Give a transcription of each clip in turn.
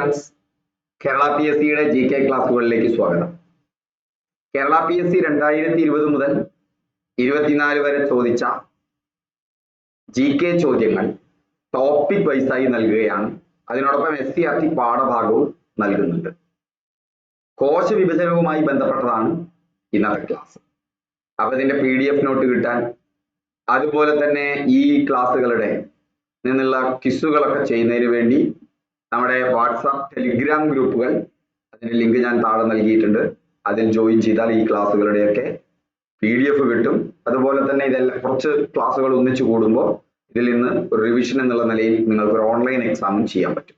Friends, Kerala P S സിയുടെ G K ക്ലാസ്സുകളിലേക്ക് സ്വാഗതം. Kerala P S C 2020 മുതൽ 24 വരെ ചോദിച്ച ജി കെ ചോദ്യങ്ങൾ ടോപ്പിക് വൈസായി നൽകുകയാണ്. അതിനോടൊപ്പം SCERT പാഠഭാഗവും നൽകുന്നുണ്ട്. കോശ വിഭജനവുമായി ബന്ധപ്പെട്ടതാണ് ഇന്നത്തെ ക്ലാസ്. അപ്പൊ ഇതിന്റെ PDF നോട്ട് കിട്ടാൻ, അതുപോലെ തന്നെ ഈ ക്ലാസ്സുകളുടെ നിന്നുള്ള ക്വിസുകളൊക്കെ ചെയ്യുന്നതിന് വേണ്ടി നമ്മുടെ വാട്സാപ്പ് ടെലിഗ്രാം ഗ്രൂപ്പുകൾ, അതിന്റെ ലിങ്ക് ഞാൻ താഴെ നൽകിയിട്ടുണ്ട്. അതിൽ ജോയിൻ ചെയ്താൽ ഈ ക്ലാസ്സുകളുടെയൊക്കെ PDF കിട്ടും. അതുപോലെ തന്നെ ഇതെല്ലാം കുറച്ച് ക്ലാസ്സുകൾ ഒന്നിച്ചു കൂടുമ്പോൾ ഇതിൽ നിന്ന് ഒരു റിവിഷൻ എന്നുള്ള നിലയിൽ നിങ്ങൾക്ക് ഒരു ഓൺലൈൻ എക്സാമും ചെയ്യാൻ പറ്റും.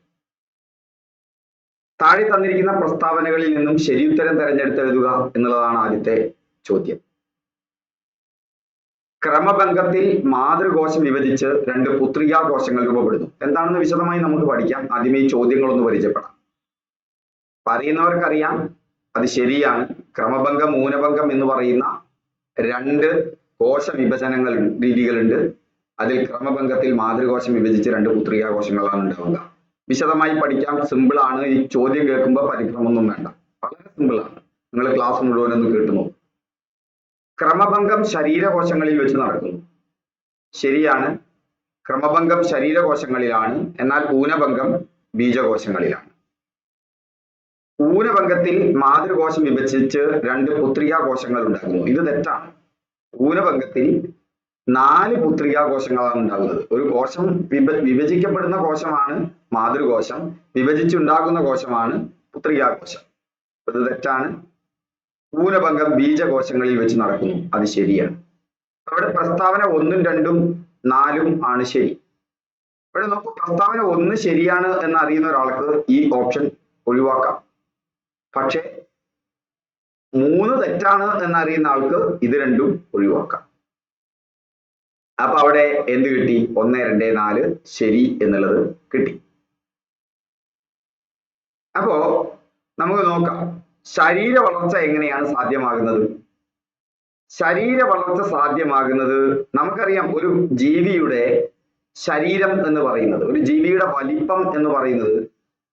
താഴെ തന്നിരിക്കുന്ന പ്രസ്താവനകളിൽ നിന്നും ശരിയുത്തരം തിരഞ്ഞെടുത്തെഴുതുക എന്നുള്ളതാണ് ആദ്യത്തെ ചോദ്യം. ക്രമഭംഗത്തിൽ മാതൃകോശം വിഭജിച്ച് 2 പുത്രികാ കോശങ്ങൾ രൂപപ്പെടുന്നു. എന്താണെന്ന് വിശദമായി നമുക്ക് പഠിക്കാം. ആദ്യമേ ഈ ചോദ്യങ്ങളൊന്ന് പരിചയപ്പെടാം. പറയുന്നവർക്കറിയാം അത് ശരിയാണ്. ക്രമഭംഗം, ഊനഭംഗം എന്ന് പറയുന്ന 2 കോശ വിഭജനങ്ങൾ രീതികളുണ്ട്. അതിൽ ക്രമഭംഗത്തിൽ മാതൃകോശം വിഭജിച്ച് 2 പുത്രികാ കോശങ്ങളാണ് ഉണ്ടാവുക. വിശദമായി പഠിക്കാം. സിമ്പിൾ ആണ്. ഈ ചോദ്യം കേൾക്കുമ്പോൾ പരിഭ്രമൊന്നും വേണ്ട, വളരെ സിമ്പിൾ ആണ്. നിങ്ങൾ ക്ലാസ് മുഴുവനൊന്ന് കേട്ടു. ക്രമഭംഗം ശരീരകോശങ്ങളിൽ വെച്ച് നടക്കുന്നു. ശരിയാണ്, ക്രമഭംഗം ശരീരകോശങ്ങളിലാണ്. എന്നാൽ ഊനഭംഗം ബീജകോശങ്ങളിലാണ്. ഊനഭംഗത്തിൽ മാതൃകോശം വിഭജിച്ച് 2 പുത്രികാ കോശങ്ങൾ ഉണ്ടാകുന്നു. ഇത് തെറ്റാണ്. ഊനഭംഗത്തിൽ 4 പുത്രികാ കോശങ്ങളാണ് ഉണ്ടാകുന്നത്. ഒരു കോശം വിഭജിക്കപ്പെടുന്ന കോശമാണ് മാതൃകോശം, വിഭജിച്ചുണ്ടാകുന്ന കോശമാണ് പുത്രികാ കോശം. ഇത് തെറ്റാണ്. ഊനഭംഗം ബീജകോശങ്ങളിൽ വെച്ച് നടക്കുന്നു. അത് ശരിയാണ്. അവിടെ പ്രസ്താവന 1, 2, 4 ആണ് ശരി. ഇവിടെ നോക്കൂ, പ്രസ്താവന 1 ശരിയാണ് എന്ന് അറിയുന്ന ഒരാൾക്ക് ഈ ഓപ്ഷൻ ഒഴിവാക്കാം. പക്ഷെ 3 തെറ്റാണ് എന്നറിയുന്ന ആൾക്ക് ഇത് രണ്ടും ഒഴിവാക്കാം. അപ്പൊ അവിടെ എന്ത് കിട്ടി? 1, 2, 4 ശരി എന്നുള്ളത് കിട്ടി. അപ്പോ നമുക്ക് നോക്കാം, ശരീര വളർച്ച എങ്ങനെയാണ് സാധ്യമാകുന്നത്? ശരീര വളർച്ച സാധ്യമാകുന്നത് നമുക്കറിയാം. ഒരു ജീവിയുടെ ശരീരം എന്ന് പറയുന്നത്, ഒരു ജീവിയുടെ വലിപ്പം എന്ന് പറയുന്നത്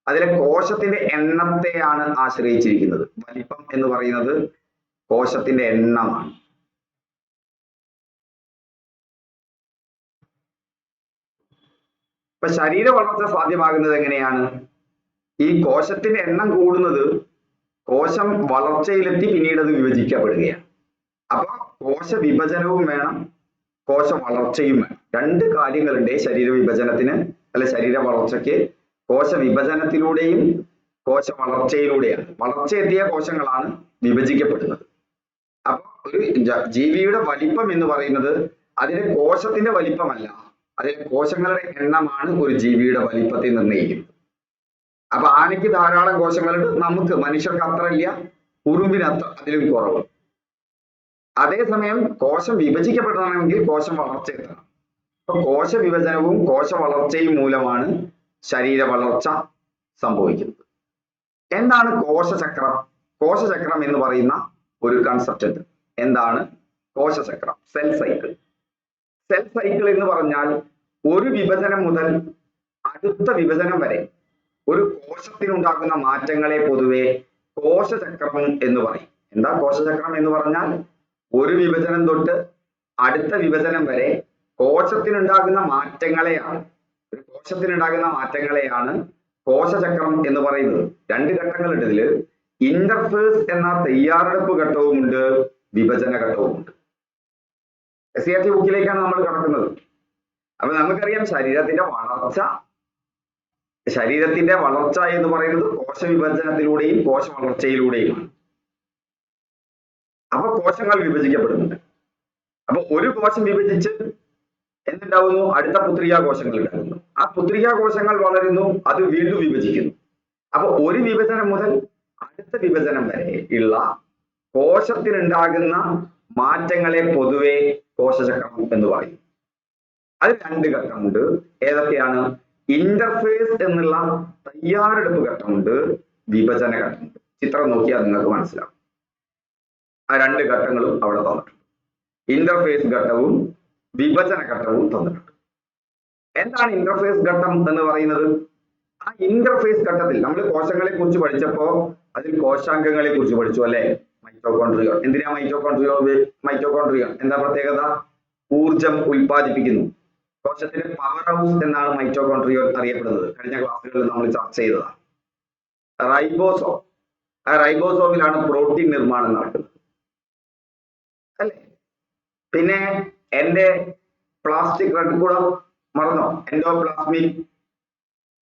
അതിലെ കോശത്തിന്റെ എണ്ണത്തെയാണ് ആശ്രയിച്ചിരിക്കുന്നത്. വലിപ്പം എന്ന് പറയുന്നത് കോശത്തിന്റെ എണ്ണമാണ്. ഇപ്പൊ ശരീര വളർച്ച സാധ്യമാകുന്നത് എങ്ങനെയാണ്? ഈ കോശത്തിന്റെ എണ്ണം കൂടുന്നത് കോശം വളർച്ചയിലെത്തി പിന്നീട് അത് വിഭജിക്കപ്പെടുകയാണ്. അപ്പൊ കോശ വിഭജനവും വേണം, കോശ വളർച്ചയും വേണം. 2 കാര്യങ്ങളുണ്ട് ശരീര വിഭജനത്തിന്, അല്ലെ ശരീര വളർച്ചയ്ക്ക്. കോശ വിഭജനത്തിലൂടെയും കോശ വളർച്ചയിലൂടെയാണ്. വളർച്ചയെത്തിയ കോശങ്ങളാണ് വിഭജിക്കപ്പെടുന്നത്. അപ്പൊ ഒരു ജീവിയുടെ വലിപ്പം എന്ന് പറയുന്നത് അതിലെ കോശത്തിന്റെ വലിപ്പമല്ല, അതിലെ കോശങ്ങളുടെ എണ്ണമാണ് ഒരു ജീവിയുടെ വലിപ്പത്തെ നിർണ്ണയിക്കുന്നത്. അപ്പൊ ആനയ്ക്ക് ധാരാളം കോശങ്ങളുണ്ട്, നമുക്ക് മനുഷ്യർക്ക് അത്ര ഇല്ല, ഉറുമ്പിന് അത്ര, അതിലും കുറവ്. അതേസമയം കോശം വിഭജിക്കപ്പെടണമെങ്കിൽ കോശം വളർച്ച എത്തണം. അപ്പൊ കോശ വിഭജനവും കോശ വളർച്ചയും മൂലമാണ് ശരീര വളർച്ച സംഭവിക്കുന്നത്. എന്താണ് കോശചക്രം? കോശചക്രം എന്ന് പറയുന്ന ഒരു കൺസെപ്റ്റ് ഉണ്ട്. എന്താണ് കോശചക്രം? Cell cycle. സെൽ സൈക്കിൾ എന്ന് പറഞ്ഞാൽ ഒരു വിഭജനം മുതൽ അടുത്ത വിഭജനം വരെ ഒരു കോശത്തിനുണ്ടാകുന്ന മാറ്റങ്ങളെ പൊതുവെ കോശചക്രം എന്ന് പറയും. എന്താ കോശചക്രം എന്ന് പറഞ്ഞാൽ? ഒരു വിഭജനം തൊട്ട് അടുത്ത വിഭജനം വരെ കോശത്തിനുണ്ടാകുന്ന മാറ്റങ്ങളെയാണ്, ഒരു കോശത്തിനുണ്ടാകുന്ന മാറ്റങ്ങളെയാണ് കോശചക്രം എന്ന് പറയുന്നത്. 2 ഘട്ടങ്ങളുണ്ട് ഇതില്. ഇന്റർഫേസ് എന്ന തയ്യാറെടുപ്പ് ഘട്ടവുമുണ്ട്, വിഭജന ഘട്ടവുമുണ്ട്. SCERT ബുക്കിലേക്കാണ് നമ്മൾ കടക്കുന്നത്. അപ്പൊ നമുക്കറിയാം ശരീരത്തിന്റെ വളർച്ച എന്ന് പറയുന്നത് കോശ വിഭജനത്തിലൂടെയും കോശ വളർച്ചയിലൂടെയുമാണ്. അപ്പൊ കോശങ്ങൾ വിഭജിക്കപ്പെടുന്നുണ്ട്. അപ്പൊ ഒരു കോശം വിഭജിച്ച് എന്തുണ്ടാവുന്നു? അടുത്ത പുത്രികാ കോശങ്ങൾ ഉണ്ടാകുന്നു. ആ പുത്രികാ കോശങ്ങൾ വളരുന്നു, അത് വീണ്ടും വിഭജിക്കുന്നു. അപ്പൊ ഒരു വിഭജനം മുതൽ അടുത്ത വിഭജനം വരെ ഉള്ള കോശത്തിനുണ്ടാകുന്ന മാറ്റങ്ങളെ പൊതുവെ കോശചക്രം എന്ന് പറയും. അത് 2 ഘട്ടമുണ്ട്. ഏതൊക്കെയാണ്? ഇന്റർഫേസ് എന്നുള്ള തയ്യാറെടുപ്പ് ഘട്ടമുണ്ട്, വിഭജന ഘട്ടമുണ്ട്. ചിത്രം നോക്കിയാൽ നിങ്ങൾക്ക് മനസ്സിലാവും. ആ 2 ഘട്ടങ്ങളും അവിടെ തന്നിട്ടുണ്ട്. ഇന്റർഫേസ് ഘട്ടവും വിഭജന ഘട്ടവും തന്നിട്ടുണ്ട്. എന്താണ് ഇന്റർഫേസ് ഘട്ടം എന്ന് പറയുന്നത്? ആ ഇന്റർഫേസ് ഘട്ടത്തിൽ നമ്മൾ കോശങ്ങളെ കുറിച്ച് പഠിച്ചപ്പോ അതിൽ കോശാംഗങ്ങളെ കുറിച്ച് പഠിച്ചു അല്ലെ? മൈറ്റോകോൺട്രിയ. എന്തിനാ മൈറ്റോകോൺട്രിയ എന്താ പ്രത്യേകത? ഊർജം ഉൽപ്പാദിപ്പിക്കുന്നു. കോശത്തിന്റെ പവർ ഹൗസ് എന്നാണ് മൈറ്റോകോൺട്രിയ അറിയപ്പെടുന്നത്. കഴിഞ്ഞ ക്ലാസ്സുകളിൽ നമ്മൾ ചർച്ച ചെയ്തതാണ്. റൈബോസോം, ആ റൈബോസോമിലാണ് പ്രോട്ടീൻ നിർമ്മാണം നടക്കുന്നത് അല്ലെ? പിന്നെ എന്റെ പ്ലാസ്റ്റിക് റെട്ടിക്കുലം മറന്നോ? Endoplasmic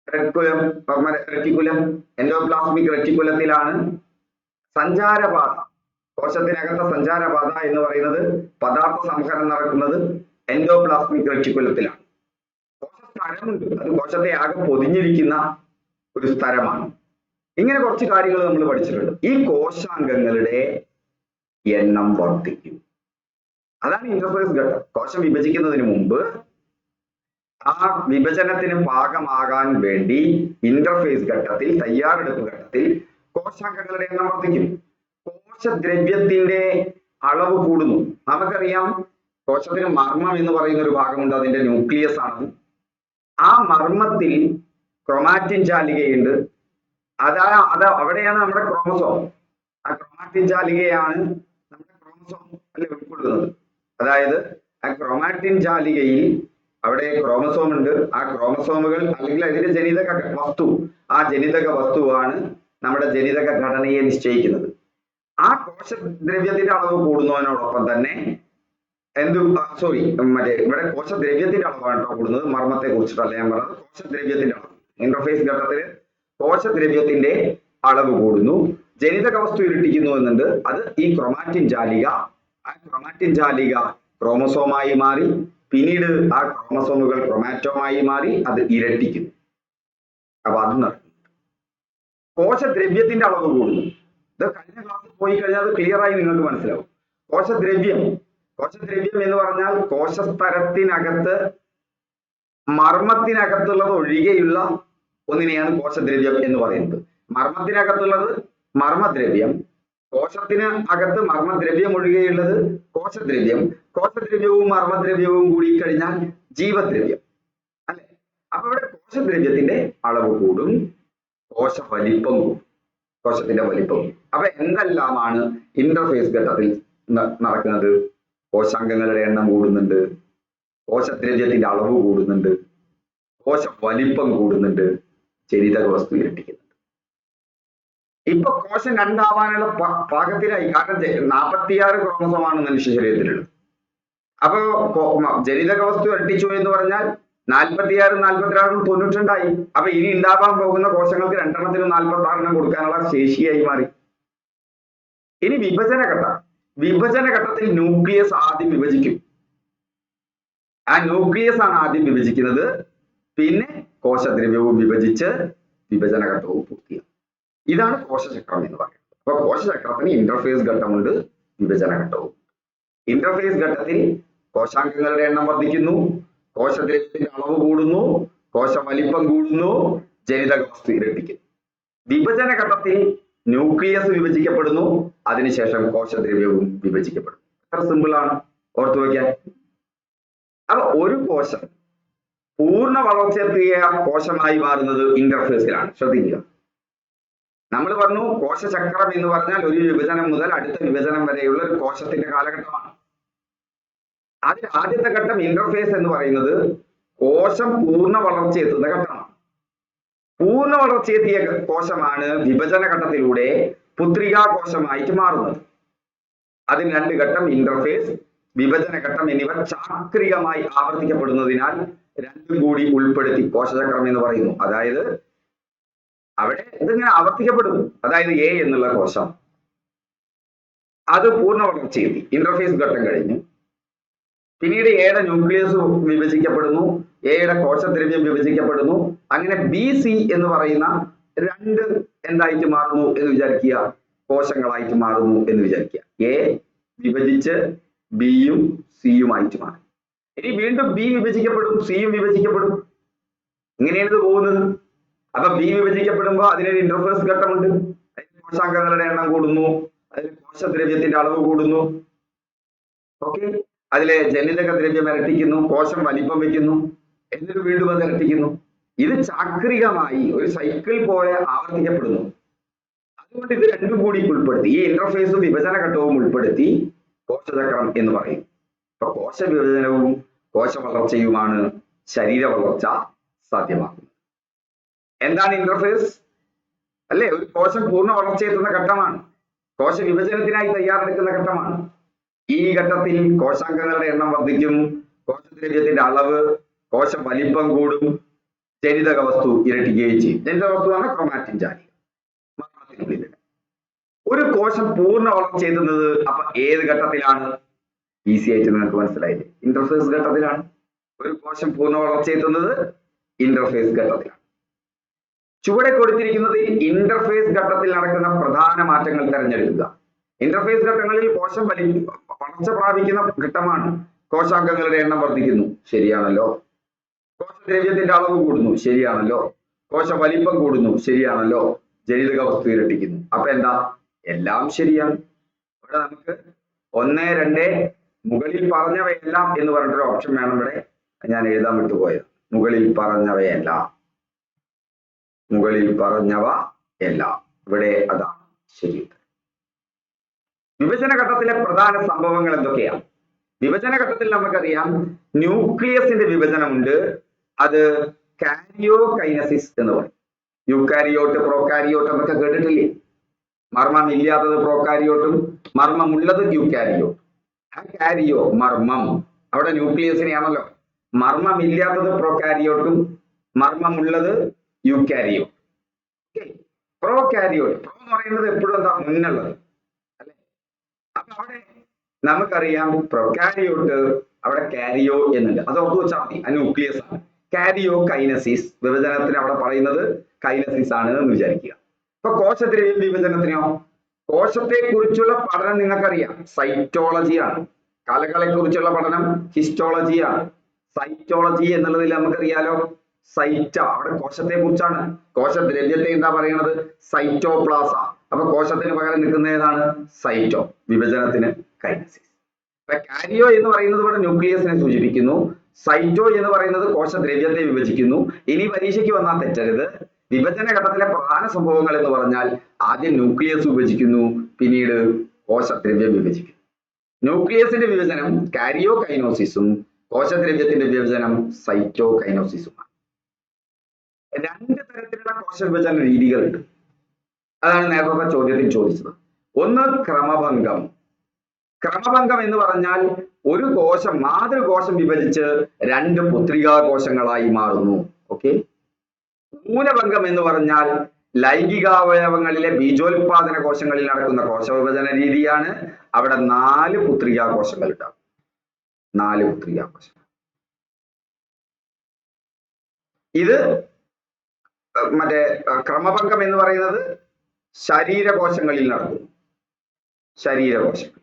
reticulum. എൻഡോപ്ലാസ്മിക് റെറ്റിക്കുലത്തിലാണ് സഞ്ചാരപാത, കോശത്തിനകത്തെ സഞ്ചാരപാത എന്ന് പറയുന്നത് പദാർത്ഥ സംഹരണം നടക്കുന്നത് എൻഡോപ്ലാസ്മിക് റെറ്റിക്കുലത്തിലാണ്. കോശസ്ഥലമുണ്ട്, അത് കോശത്തെ ആകെ പൊതിഞ്ഞിരിക്കുന്ന ഒരു സ്ഥലമാണ്. ഇങ്ങനെ കുറച്ച് കാര്യങ്ങൾ നമ്മൾ പഠിച്ചിട്ടുണ്ട്. ഈ കോശാംഗങ്ങളുടെ എണ്ണം വർദ്ധിക്കും. അതാണ് ഇന്റർഫേസ് ഘട്ടം. കോശം വിഭജിക്കുന്നതിന് മുമ്പ് ആ വിഭജനത്തിന് പാകമാകാൻ വേണ്ടി ഇന്റർഫേസ് ഘട്ടത്തിൽ, തയ്യാറെടുപ്പ് ഘട്ടത്തിൽ കോശാംഗങ്ങളുടെ എണ്ണം വർദ്ധിക്കും. കോശദ്രവ്യത്തിന്റെ അളവ് കൂടുന്നു. നമുക്കറിയാം കോശത്തിന് മർമ്മം എന്ന് പറയുന്ന ഒരു ഭാഗമുണ്ട്, അതിന്റെ ന്യൂക്ലിയസ് ആണ്. ആ മർമ്മത്തിൽ ക്രോമാറ്റിൻ ജാലികയുണ്ട്. അവിടെയാണ് നമ്മുടെ ക്രോമസോം. ആ ക്രോമാറ്റിൻ ജാലികയാണ് നമ്മുടെ ക്രോമസോം അല്ലെ ഉൾക്കൊള്ളുന്നത്. അതായത് ആ ക്രോമാറ്റിൻ ജാലികയിൽ അവിടെ ക്രോമസോം ഉണ്ട്. ആ ക്രോമസോമുകൾ അല്ലെങ്കിൽ അതിന്റെ ജനിതക വസ്തു, ആ ജനിതക വസ്തുവാണ് നമ്മുടെ ജനിതക ഘടനയെ നിശ്ചയിക്കുന്നത്. ആ കോശദ്രവ്യത്തിന്റെ അളവ് കൂടുന്നതിനോടൊപ്പം തന്നെ ഇവിടെ കോശദ്രവ്യത്തിന്റെ അളവാണ് കേട്ടോ കൂടുന്നത്. മർമ്മത്തെ കുറിച്ചിട്ടല്ല ഞാൻ പറഞ്ഞത്, കോശദ്രവ്യത്തിന്റെ അളവ്. ഇന്റർഫേസ് ഘട്ടത്തിൽ കോശദ്രവ്യത്തിന്റെ അളവ് കൂടുന്നു, ജനിതക വസ്തു ഇരട്ടിക്കുന്നു എന്നുണ്ട്. അത് ഈ ക്രോമാറ്റിൻ ജാലിക, ആ ക്രോമാറ്റിൻ ജാലിക ക്രോമസോമായി മാറി, പിന്നീട് ആ ക്രോമസോമുകൾ ക്രോമാറ്റോമായി മാറി അത് ഇരട്ടിക്കുന്നു. അപ്പൊ അത് നടക്കുന്നു. കോശദ്രവ്യത്തിന്റെ അളവ് കൂടുന്നു. ഇത് കഴിഞ്ഞ ക്ലാസ്സിൽ പോയി കഴിഞ്ഞാൽ അത് ക്ലിയർ ആയി നിങ്ങൾക്ക് മനസ്സിലാവും. കോശദ്രവ്യം എന്ന് പറഞ്ഞാൽ കോശസ്തരത്തിനകത്ത് മർമ്മത്തിനകത്തുള്ളത് ഒഴികെയുള്ള ഒന്നിനെയാണ് കോശദ്രവ്യം എന്ന് പറയുന്നത്. മർമ്മത്തിനകത്തുള്ളത് മർമ്മദ്രവ്യം, കോശത്തിന് അകത്ത് മർമ്മദ്രവ്യം ഒഴികെയുള്ളത് കോശദ്രവ്യം. കോശദ്രവ്യവും മർമ്മദ്രവ്യവും കൂടി കഴിഞ്ഞാൽ ജീവദ്രവ്യം അല്ലെ? അപ്പൊ ഇവിടെ കോശദ്രവ്യത്തിന്റെ അളവ് കൂടും, കോശ വലിപ്പം കൂടും, കോശത്തിന്റെ വലിപ്പം. അപ്പൊ എന്തെല്ലാമാണ് ഇന്റർഫേസ് ഘട്ടത്തിൽ നടക്കുന്നത്? കോശാംഗങ്ങളുടെ എണ്ണം കൂടുന്നുണ്ട്, കോശദ്രവ്യത്തിന്റെ അളവ് കൂടുന്നുണ്ട്, കോശ വലിപ്പം കൂടുന്നുണ്ട്, ജനിതക വസ്തു ഇരട്ടിക്കുന്നുണ്ട്. ഇപ്പൊ കോശം രണ്ടാവാനുള്ള പാകത്തിലായി. കാരണം 46 ക്രോമസോമാണ് മനുഷ്യ ശരീരത്തിലുള്ളത്. അപ്പൊ ജനിതക വസ്തു ഇരട്ടിച്ചു എന്ന് പറഞ്ഞാൽ 46 46 92 അപ്പൊ ഇനി ഉണ്ടാവാൻ പോകുന്ന കോശങ്ങൾക്ക് 2 46 കൊടുക്കാനുള്ള ശേഷിയായി മാറി. ഇനി വിഭജന ഘട്ടത്തിൽ ന്യൂക്ലിയസ് ആദ്യം വിഭജിക്കും. ആ ന്യൂക്ലിയസ് ആണ് ആദ്യം വിഭജിക്കുന്നത്. പിന്നെ കോശദ്രവ്യവും വിഭജിച്ച് വിഭജന ഘട്ടവും പൂർത്തിയാക്കും. ഇതാണ് കോശചക്രം എന്ന് പറയുന്നത്. അപ്പൊ കോശചക്രത്തിന് ഇന്റർഫേസ് ഘട്ടമുണ്ട്, വിഭജന ഘട്ടവും. ഇന്റർഫേസ് ഘട്ടത്തിൽ കോശാംഗങ്ങളുടെ എണ്ണം വർദ്ധിക്കുന്നു, കോശദ്രവ്യത്തിന്റെ അളവ് കൂടുന്നു, കോശ വലിപ്പം കൂടുന്നു, ജനിതക വസ്തു ഇരട്ടിക്കുന്നു. വിഭജന ഘട്ടത്തിൽ ന്യൂക്ലിയസ് വിഭജിക്കപ്പെടുന്നു, അതിനുശേഷം കോശദ്രവ്യവും വിഭജിക്കപ്പെടുന്നു. എത്ര സിമ്പിൾ ആണ് ഓർത്തു വയ്ക്കാൻ. അപ്പൊ ഒരു കോശം പൂർണ്ണ വളർച്ചയെത്തിയ കോശമായി മാറുന്നത് ഇന്റർഫേസിലാണ്. ശ്രദ്ധിക്കുക, നമ്മൾ പറഞ്ഞു കോശചക്രം എന്ന് പറഞ്ഞാൽ ഒരു വിഭജനം മുതൽ അടുത്ത വിഭജനം വരെയുള്ള ഒരു കോശത്തിന്റെ കാലഘട്ടമാണ്. അതിൽ ആദ്യത്തെ ഘട്ടം ഇന്റർഫേസ് എന്ന് പറയുന്നത് കോശം പൂർണ്ണ വളർച്ചയെത്തുന്ന ഘട്ടമാണ്. പൂർണ്ണ വളർച്ചയെത്തിയ കോശമാണ് വിഭജന ഘട്ടത്തിലൂടെ പുത്രികാ കോശമായിട്ട് മാറുന്നത്. അതിന് 2 ഘട്ടം, ഇന്റർഫേസ്, വിഭജന ഘട്ടം എന്നിവ ചാക്രികമായി ആവർത്തിക്കപ്പെടുന്നതിനാൽ 2 കൂടി ഉൾപ്പെടുത്തി കോശചക്രം എന്ന് പറയുന്നു. അതായത് അവിടെ ഇതിങ്ങനെ ആവർത്തിക്കപ്പെടും. അതായത് എ എന്നുള്ള കോശം അത് പൂർണ്ണ വളർച്ചയെത്തി, ഇന്റർഫേസ് ഘട്ടം കഴിഞ്ഞു. പിന്നീട് എയുടെ ന്യൂക്ലിയസ് വിഭജിക്കപ്പെടുന്നു, എയുടെ കോശദ്രവ്യം വിഭജിക്കപ്പെടുന്നു. അങ്ങനെ ബി സി എന്ന് പറയുന്ന 2 എന്തായിട്ട് മാറുന്നു എന്ന് വിചാരിക്കുക, കോശങ്ങളായിട്ട് മാറുന്നു എന്ന് വിചാരിക്കുക. എ വിഭജിച്ച് ബിയും സിയുമായിട്ട് മാറും. ഇനി വീണ്ടും ബി വിഭജിക്കപ്പെടും, സിയും വിഭജിക്കപ്പെടും. ഇങ്ങനെയാണ് ഇത് പോകുന്നത്. അപ്പൊ ബി വിഭജിക്കപ്പെടുമ്പോൾ അതിനൊരു ഇന്റർഫേസ് ഘട്ടമുണ്ട്. അതിൽ കോശാംഗങ്ങളുടെ എണ്ണം കൂടുന്നു, അതിൽ കോശദ്രവ്യത്തിന്റെ അളവ് കൂടുന്നു. ഓക്കെ, അതിലെ ജനിതക ദ്രവ്യം ഇരട്ടിക്കുന്നു, കോശം വലിപ്പം വെക്കുന്നു, എന്നിട്ട് വീണ്ടും അത് ഇരട്ടിക്കുന്നു. ഇത് ചാക്രികമായി ഒരു സൈക്കിൾ പോലെ ആവർത്തിക്കപ്പെടുന്നു. അതുകൊണ്ട് ഇത് രണ്ടും കൂടി ഉൾപ്പെടുത്തി, ഈ ഇന്റർഫേസും വിഭജന ഘട്ടവും ഉൾപ്പെടുത്തി കോശചക്രം എന്ന് പറയും. അപ്പൊ കോശ വിഭജനവും കോശ വളർച്ചയുമാണ് ശരീര വളർച്ച സാധ്യമാക്കുന്നത്. എന്താണ് ഇന്റർഫേസ്? അല്ലെ, ഒരു കോശം പൂർണ്ണ വളർച്ചയെത്തുന്ന ഘട്ടമാണ്, കോശ വിഭജനത്തിനായി തയ്യാറെടുക്കുന്ന ഘട്ടമാണ്. ഈ ഘട്ടത്തിൽ കോശാംഗങ്ങളുടെ എണ്ണം വർദ്ധിക്കും, കോശദ്രവ്യത്തിന്റെ അളവ്, കോശ വലിപ്പം കൂടും, ജനിതക വസ്തു ഇരട്ടിക്കുകയും ചെയ്യും. ജനിതക വസ്തു ആണ് ക്രോമാറ്റിൻ ജാലിക, മർമ്മത്തിനുള്ളിൽ. ഒരു കോശം പൂർണ്ണ വളർച്ചയെത്തുന്നത് അപ്പൊ ഏത് ഘട്ടത്തിലാണ്? ഈസി ആയിട്ട് നിങ്ങൾക്ക് മനസ്സിലായില്ലേ, ഇന്റർഫേസ് ഘട്ടത്തിലാണ്. ഒരു കോശം പൂർണ്ണ വളർച്ചയെത്തുന്നത് ഇന്റർഫേസ് ഘട്ടത്തിലാണ്. ചുവടെ കൊടുത്തിരിക്കുന്നത് ഇന്റർഫേസ് ഘട്ടത്തിൽ നടക്കുന്ന പ്രധാന മാറ്റങ്ങൾ തിരഞ്ഞെടുക്കുക. ഇന്റർഫേസ് ഘട്ടങ്ങളിൽ കോശം വളർച്ച പ്രാപിക്കുന്ന ഘട്ടമാണ്. കോശാംഗങ്ങളുടെ എണ്ണം വർദ്ധിക്കുന്നു, ശരിയാണല്ലോ. കോശദ്രവ്യത്തിന്റെ അളവ് കൂടുന്നു, ശരിയാണല്ലോ. കോശ വലിപ്പം കൂടുന്നു, ശരിയാണല്ലോ. ജനിതക വസ്തു ഇരട്ടിക്കുന്നു. അപ്പൊ എന്താ? എല്ലാം ശരിയാണ്. ഇവിടെ നമുക്ക് 1, 2 മുകളിൽ പറഞ്ഞവയെല്ലാം എന്ന് പറഞ്ഞിട്ടൊരു ഓപ്ഷൻ വേണം. ഇവിടെ ഞാൻ എഴുതാൻ വിട്ടുപോയത് മുകളിൽ പറഞ്ഞവയെല്ലാം, മുകളിൽ പറഞ്ഞവ എല്ലാം, ഇവിടെ അതാണ് ശരി. വിഭജന ഘട്ടത്തിലെ പ്രധാന സംഭവങ്ങൾ എന്തൊക്കെയാണ്? വിഭജന ഘട്ടത്തിൽ നമുക്കറിയാം ന്യൂക്ലിയസിന്റെ വിഭജനമുണ്ട്, അത് കാരിയോകൈനസിസ് എന്ന് പറയും. യൂക്കാരിയോട്ട്, പ്രോകാരിയോട്ട് എന്നൊക്കെ കേട്ടിട്ടില്ലേ? മർമ്മം ഇല്ലാത്തത് പ്രോകാരിയോട്ടും മർമ്മമുള്ളത് യൂക്കാരിയോട്ടും. കാരിയോ മർമ്മം, അവിടെ ന്യൂക്ലിയസിനെയാണല്ലോ. മർമ്മം ഇല്ലാത്തത് പ്രോകാരിയോട്ടും മർമ്മമുള്ളത് യൂക്കാരിയോട്ടും. പ്രോകാരിയോട്ട്, പ്രോ എന്ന് പറയുന്നത് എപ്പോഴും എന്താ? മുന്നുള്ളത് അല്ലെ. അപ്പൊ അവിടെ നമുക്കറിയാം പ്രൊകാരിയോട്ട്, അവിടെ കാരിയോ എന്നുണ്ട്, അത് ഓർത്തു വെച്ചാൽ മതി. ആ ന്യൂക്ലിയസ് ആണ്. കാരിയോ കൈനസിസ്, വിഭജനത്തിന് അവിടെ പറയുന്നത് കൈനസിസ് ആണ് എന്ന് വിചാരിക്കുക. അപ്പൊ കോശദ്രവ്യ വിഭജനത്തിനോ? കോശത്തെ കുറിച്ചുള്ള പഠനം നിങ്ങൾക്കറിയാം, സൈറ്റോളജിയാണ്. കലകളെ കുറിച്ചുള്ള പഠനം ഹിസ്റ്റോളജിയാണ്. സൈറ്റോളജി എന്നുള്ളതിൽ നമുക്കറിയാലോ, സൈറ്റ അവിടെ കോശത്തെ കുറിച്ചാണ്. കോശദ്രവ്യത്തെ എന്താ പറയുന്നത്? സൈറ്റോപ്ലാസ. അപ്പൊ കോശത്തിന് പകരം നിൽക്കുന്ന ഏതാണ്? സൈറ്റോ. വിഭജനത്തിന് കൈനസിസ്. അപ്പൊ കാരിയോ എന്ന് പറയുന്നത് ഇവിടെ ന്യൂക്ലിയസിനെ സൂചിപ്പിക്കുന്നു, സൈറ്റോ എന്ന് പറയുന്നത് കോശദ്രവ്യത്തെ വിഭജിക്കുന്നു. ഇനി പരീക്ഷയ്ക്ക് വന്നാൽ തെറ്റരുത്, വിഭജന ഘട്ടത്തിലെ പ്രധാന സംഭവങ്ങൾ എന്ന് പറഞ്ഞാൽ ആദ്യം ന്യൂക്ലിയസ് വിഭജിക്കുന്നു, പിന്നീട് കോശദ്രവ്യം വിഭജിക്കുന്നു. ന്യൂക്ലിയസിന്റെ വിഭജനം കാരിയോ കൈനോസിസും കോശദ്രവ്യത്തിന്റെ വിഭജനം സൈറ്റോ കൈനോസിസുമാണ്. 2 തരത്തിലുള്ള കോശ വിഭജന രീതികളുണ്ട്. അതാണ് നേരത്തെ ചോദ്യത്തിൽ ചോദിച്ചത്. ഒന്ന് ക്രമഭംഗം. ക്രമഭംഗം എന്ന് പറഞ്ഞാൽ ഒരു കോശം, മാതൃകോശം വിഭജിച്ച് 2 പുത്രികാ കോശങ്ങളായി മാറുന്നു. ഓക്കെ. ഊനഭംഗം എന്ന് പറഞ്ഞാൽ ലൈംഗികാവയവങ്ങളിലെ ബീജോത്പാദന കോശങ്ങളിൽ നടക്കുന്ന കോശവിഭജന രീതിയാണ്. അവിടെ 4 പുത്രികാ കോശങ്ങൾ ഉണ്ടാവും. 4 പുത്രികാ കോശങ്ങൾ. ഇത് മറ്റേ ക്രമഭംഗം എന്ന് പറയുന്നത് ശരീരകോശങ്ങളിൽ നടക്കുന്നു, ശരീരകോശങ്ങൾ.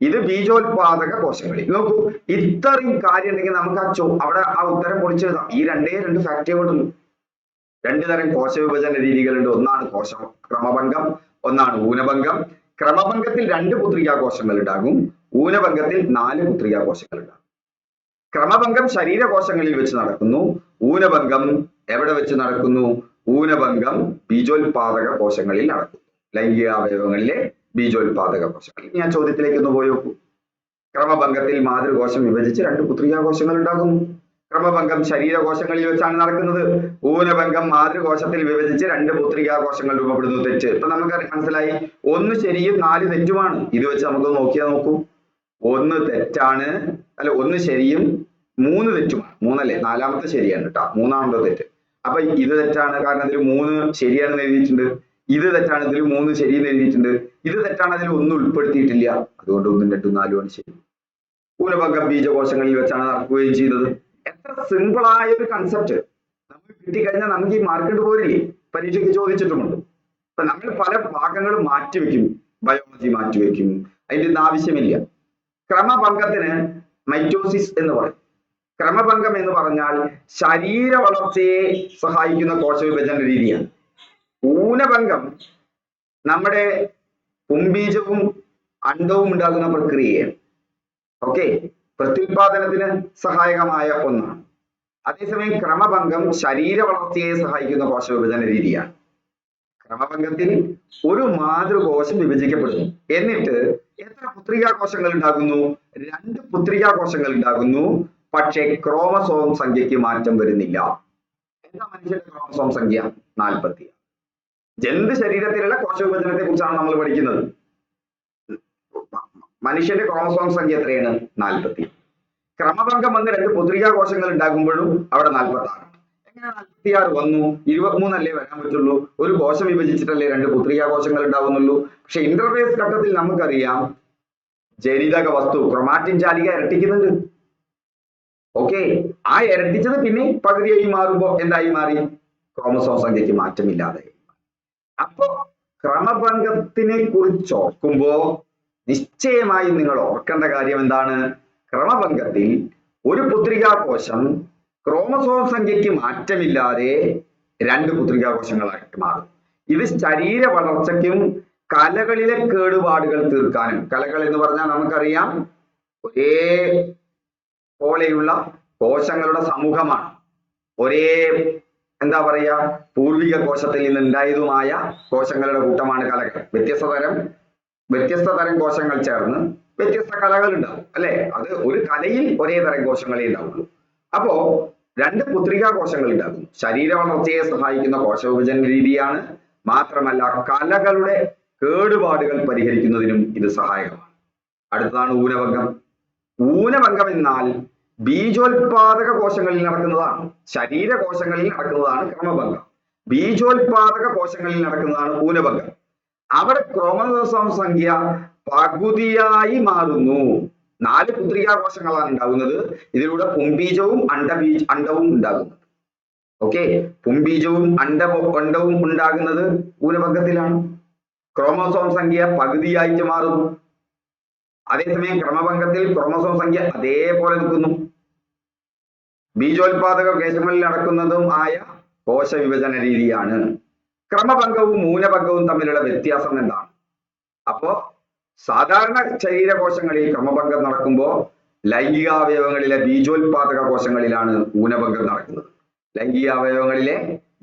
ഇത് ബീജോത്പാദക കോശങ്ങളിൽ. നോക്കൂ, ഇത്രയും കാര്യം ഉണ്ടെങ്കിൽ നമുക്ക് അവിടെ ആ ഉത്തരം പൊളിച്ചെഴുതാം. ഈ 2 ഫാക്ടേ കൊണ്ടുള്ളൂ. 2 തരം കോശ വിഭജന രീതികളുണ്ട്. ഒന്നാണ് ക്രമഭംഗം, ഒന്നാണ് ഊനഭംഗം. ക്രമഭംഗത്തിൽ 2 പുത്രികാ കോശങ്ങൾ ഉണ്ടാകും, ഊനഭംഗത്തിൽ 4 പുത്രികാ കോശങ്ങൾ ഉണ്ടാകും. ക്രമഭംഗം ശരീരകോശങ്ങളിൽ വെച്ച് നടക്കുന്നു, ഊനഭംഗം എവിടെ വെച്ച് നടക്കുന്നു? ഊനഭംഗം ബീജോത്പാദക കോശങ്ങളിൽ നടക്കുന്നു, ലൈംഗികാവയവങ്ങളിലെ ബീജോത്പാദക കോശങ്ങളിൽ. ഞാൻ ചോദ്യത്തിലേക്ക് ഒന്ന് പോയി നോക്കൂ. ക്രമഭംഗത്തിൽ മാതൃകോശം വിഭജിച്ച് 2 പുത്രികാ കോശങ്ങൾ ഉണ്ടാകുന്നു. ക്രമഭംഗം ശരീരകോശങ്ങളിൽ വെച്ചാണ് നടക്കുന്നത്. ഊനഭംഗം മാതൃകോശത്തിൽ വിഭജിച്ച് 2 പുത്രികാ കോശങ്ങൾ രൂപപ്പെടുന്നു. തെറ്റ്. ഇപ്പൊ നമുക്ക് മനസ്സിലായി, 1 ശരിയും 4 തെറ്റുമാണ്. ഇത് വെച്ച് നമുക്ക് നോക്കിയാൽ നോക്കൂ, 1 തെറ്റാണ്, അല്ല 1 ശരിയും 3 തെറ്റുമാണ്. 3 അല്ലേ, 4ാമത്തെ ശരിയാണ് കേട്ടോ, 3ാമത്തെ തെറ്റ്. അപ്പൊ ഇത് തെറ്റാണ്, കാരണം ഇതിൽ 3 ശരിയാണെന്ന് എഴുതിയിട്ടുണ്ട്. ഇത് തെറ്റാണ്, ഇതിൽ 3 ശരിയെന്ന് എഴുതിയിട്ടുണ്ട്. ഇത് തെറ്റാണ്, അതിൽ 1 ഉൾപ്പെടുത്തിയിട്ടില്ല. അതുകൊണ്ട് 1, 2, 4 ആണ് ശരി. ഊനഭംഗം ബീജകോശങ്ങളിൽ വെച്ചാണ് നടക്കുകയും ചെയ്തത്. എത്ര സിമ്പിൾ ആയ ഒരു കൺസെപ്റ്റ്. നമുക്ക് കിട്ടിക്കഴിഞ്ഞാൽ നമുക്ക് ഈ മാർക്ക് പോരില്ലേ, പരീക്ഷയ്ക്ക് ചോദിച്ചിട്ടുമുണ്ട്. അപ്പൊ നമ്മൾ പല ഭാഗങ്ങളും മാറ്റിവെക്കും, ബയോളജി മാറ്റിവെക്കും, അതിന്റെ ഒന്നും ആവശ്യമില്ല. ക്രമഭംഗത്തിന് മൈറ്റോസിസ് എന്ന് പറയും. ക്രമഭംഗം എന്ന് പറഞ്ഞാൽ ശരീര വളർച്ചയെ സഹായിക്കുന്ന കോശവിഭജന രീതിയാണ്. ഊനഭംഗം നമ്മുടെ പുംബീജവും അണ്ഡവും ഉണ്ടാകുന്ന പ്രക്രിയയാണ്. ഓക്കെ, പ്രത്യുൽപാദനത്തിന് സഹായകമായ ഒന്നാണ്. അതേസമയം ക്രമഭംഗം ശരീര വളർച്ചയെ സഹായിക്കുന്ന കോശവിഭജന രീതിയാണ്. ക്രമഭംഗത്തിൽ ഒരു മാതൃകോശം വിഭജിക്കപ്പെടുന്നു. എന്നിട്ട് എത്ര പുത്രികാകോശങ്ങൾ ഉണ്ടാകുന്നു? 2 പുത്രികാകോശങ്ങൾ ഉണ്ടാകുന്നു. പക്ഷേ ക്രോമസോം സംഖ്യയ്ക്ക് മാറ്റം വരുന്നില്ല. എന്താ മനുഷ്യന്റെ ക്രോമസോം സംഖ്യ? 40. ജന്തു ശരീരത്തിലുള്ള കോശവിഭജനത്തെ കുറിച്ചാണ് നമ്മൾ പഠിക്കുന്നത്. മനുഷ്യന്റെ ക്രോമസോം സംഖ്യ എത്രയാണ്? 40. ക്രമഭംഗം വന്ന് 2 പുത്രികാകോശങ്ങൾ ഉണ്ടാകുമ്പോഴും അവിടെ 46. എങ്ങനെ 46 വന്നു? 23 അല്ലേ വരാൻ പറ്റുള്ളൂ. ഒരു കോശം വിഭജിച്ചിട്ടല്ലേ 2 പുത്രികാകോശങ്ങൾ ഉണ്ടാവുന്നുള്ളൂ. പക്ഷെ ഇന്റർഫേസ് ഘട്ടത്തിൽ നമുക്കറിയാം ജനിതക വസ്തു ക്രൊമാറ്റിൻ ജാലിക ഇരട്ടിക്കുന്നുണ്ട്. ഓക്കെ, ആ ഇരട്ടിച്ചത് പിന്നെ പകുതിയായി മാറുമ്പോ എന്തായി മാറി? ക്രോമസോം സംഖ്യയ്ക്ക് മാറ്റമില്ലാതെ. അപ്പോ ക്രമഭംഗത്തിനെ കുറിച്ച് ഓർക്കുമ്പോ നിശ്ചയമായും നിങ്ങൾ ഓർക്കേണ്ട കാര്യം എന്താണ്? ക്രമഭംഗത്തിൽ ഒരു പുത്രികാകോശം ക്രോമസോം സംഖ്യയ്ക്ക് മാറ്റമില്ലാതെ 2 പുത്രികാകോശങ്ങളായിട്ട് മാറും. ഇത് ശരീര വളർച്ചയ്ക്കും കലകളിലെ കേടുപാടുകൾ തീർക്കാനും, കലകൾ എന്ന് പറഞ്ഞാൽ നമുക്കറിയാം ഒരേ പോലെയുള്ള കോശങ്ങളുടെ സമൂഹമാണ്. ഒരേ എന്താ പറയാ പൂർവിക കോശത്തിൽ നിന്ന് ഉണ്ടായതുമായ കോശങ്ങളുടെ കൂട്ടമാണ് കലകൾ. വ്യത്യസ്ത തരം കോശങ്ങൾ ചേർന്ന് വ്യത്യസ്ത കലകൾ ഉണ്ടാവും അല്ലെ? അത് ഒരു കലയിൽ ഒരേ തരം കോശങ്ങളെ ഉണ്ടാവുള്ളൂ. അപ്പോ 2 പുത്രികാകോശങ്ങൾ ഉണ്ടാകുന്നു. ശരീര വളർച്ചയെ സഹായിക്കുന്ന കോശവിഭജന രീതിയാണ്. മാത്രമല്ല കലകളുടെ കേടുപാടുകൾ പരിഹരിക്കുന്നതിനും ഇത് സഹായകമാണ്. അടുത്തതാണ് ഊനഭംഗം. ഊനഭംഗം എന്നാൽ ബീജോത്പാദക കോശങ്ങളിൽ നടക്കുന്നതാണ്. ശരീരകോശങ്ങളിൽ നടക്കുന്നതാണ് ക്രമഭംഗം. ബീജോത്പാദക കോശങ്ങളിൽ നടക്കുന്നതാണ് ഊനഭംഗം. അവിടെ ക്രോമസോം സംഖ്യ പകുതിയായി മാറുന്നു. 4 പുത്രികാകോശങ്ങളാണ് ഉണ്ടാകുന്നത്. ഇതിലൂടെ പുംബീജവും അണ്ഡവും ഉണ്ടാകുന്നത്. ഓക്കെ, പുംബീജവും അണ്ഡവും ഉണ്ടാകുന്നത് ഊനഭംഗത്തിലാണ്. ക്രോമസോം സംഖ്യ പകുതിയായിട്ട് മാറുന്നു. അതേസമയം ക്രമഭംഗത്തിൽ ക്രോമസോം സംഖ്യ അതേപോലെ നിൽക്കുന്നു. ബീജോത്പാദക കോശങ്ങളിൽ നടക്കുന്നതും ആയ കോശവിഭജന രീതിയാണ്. ക്രമഭംഗവും ഊനഭംഗവും തമ്മിലുള്ള വ്യത്യാസം എന്താണ്? അപ്പോ സാധാരണ ശരീരകോശങ്ങളിൽ ക്രമഭംഗം നടക്കുമ്പോൾ ലൈംഗികാവയവങ്ങളിലെ ബീജോത്പാദക കോശങ്ങളിലാണ് ഊനഭംഗം നടക്കുന്നത്. ലൈംഗികാവയവങ്ങളിലെ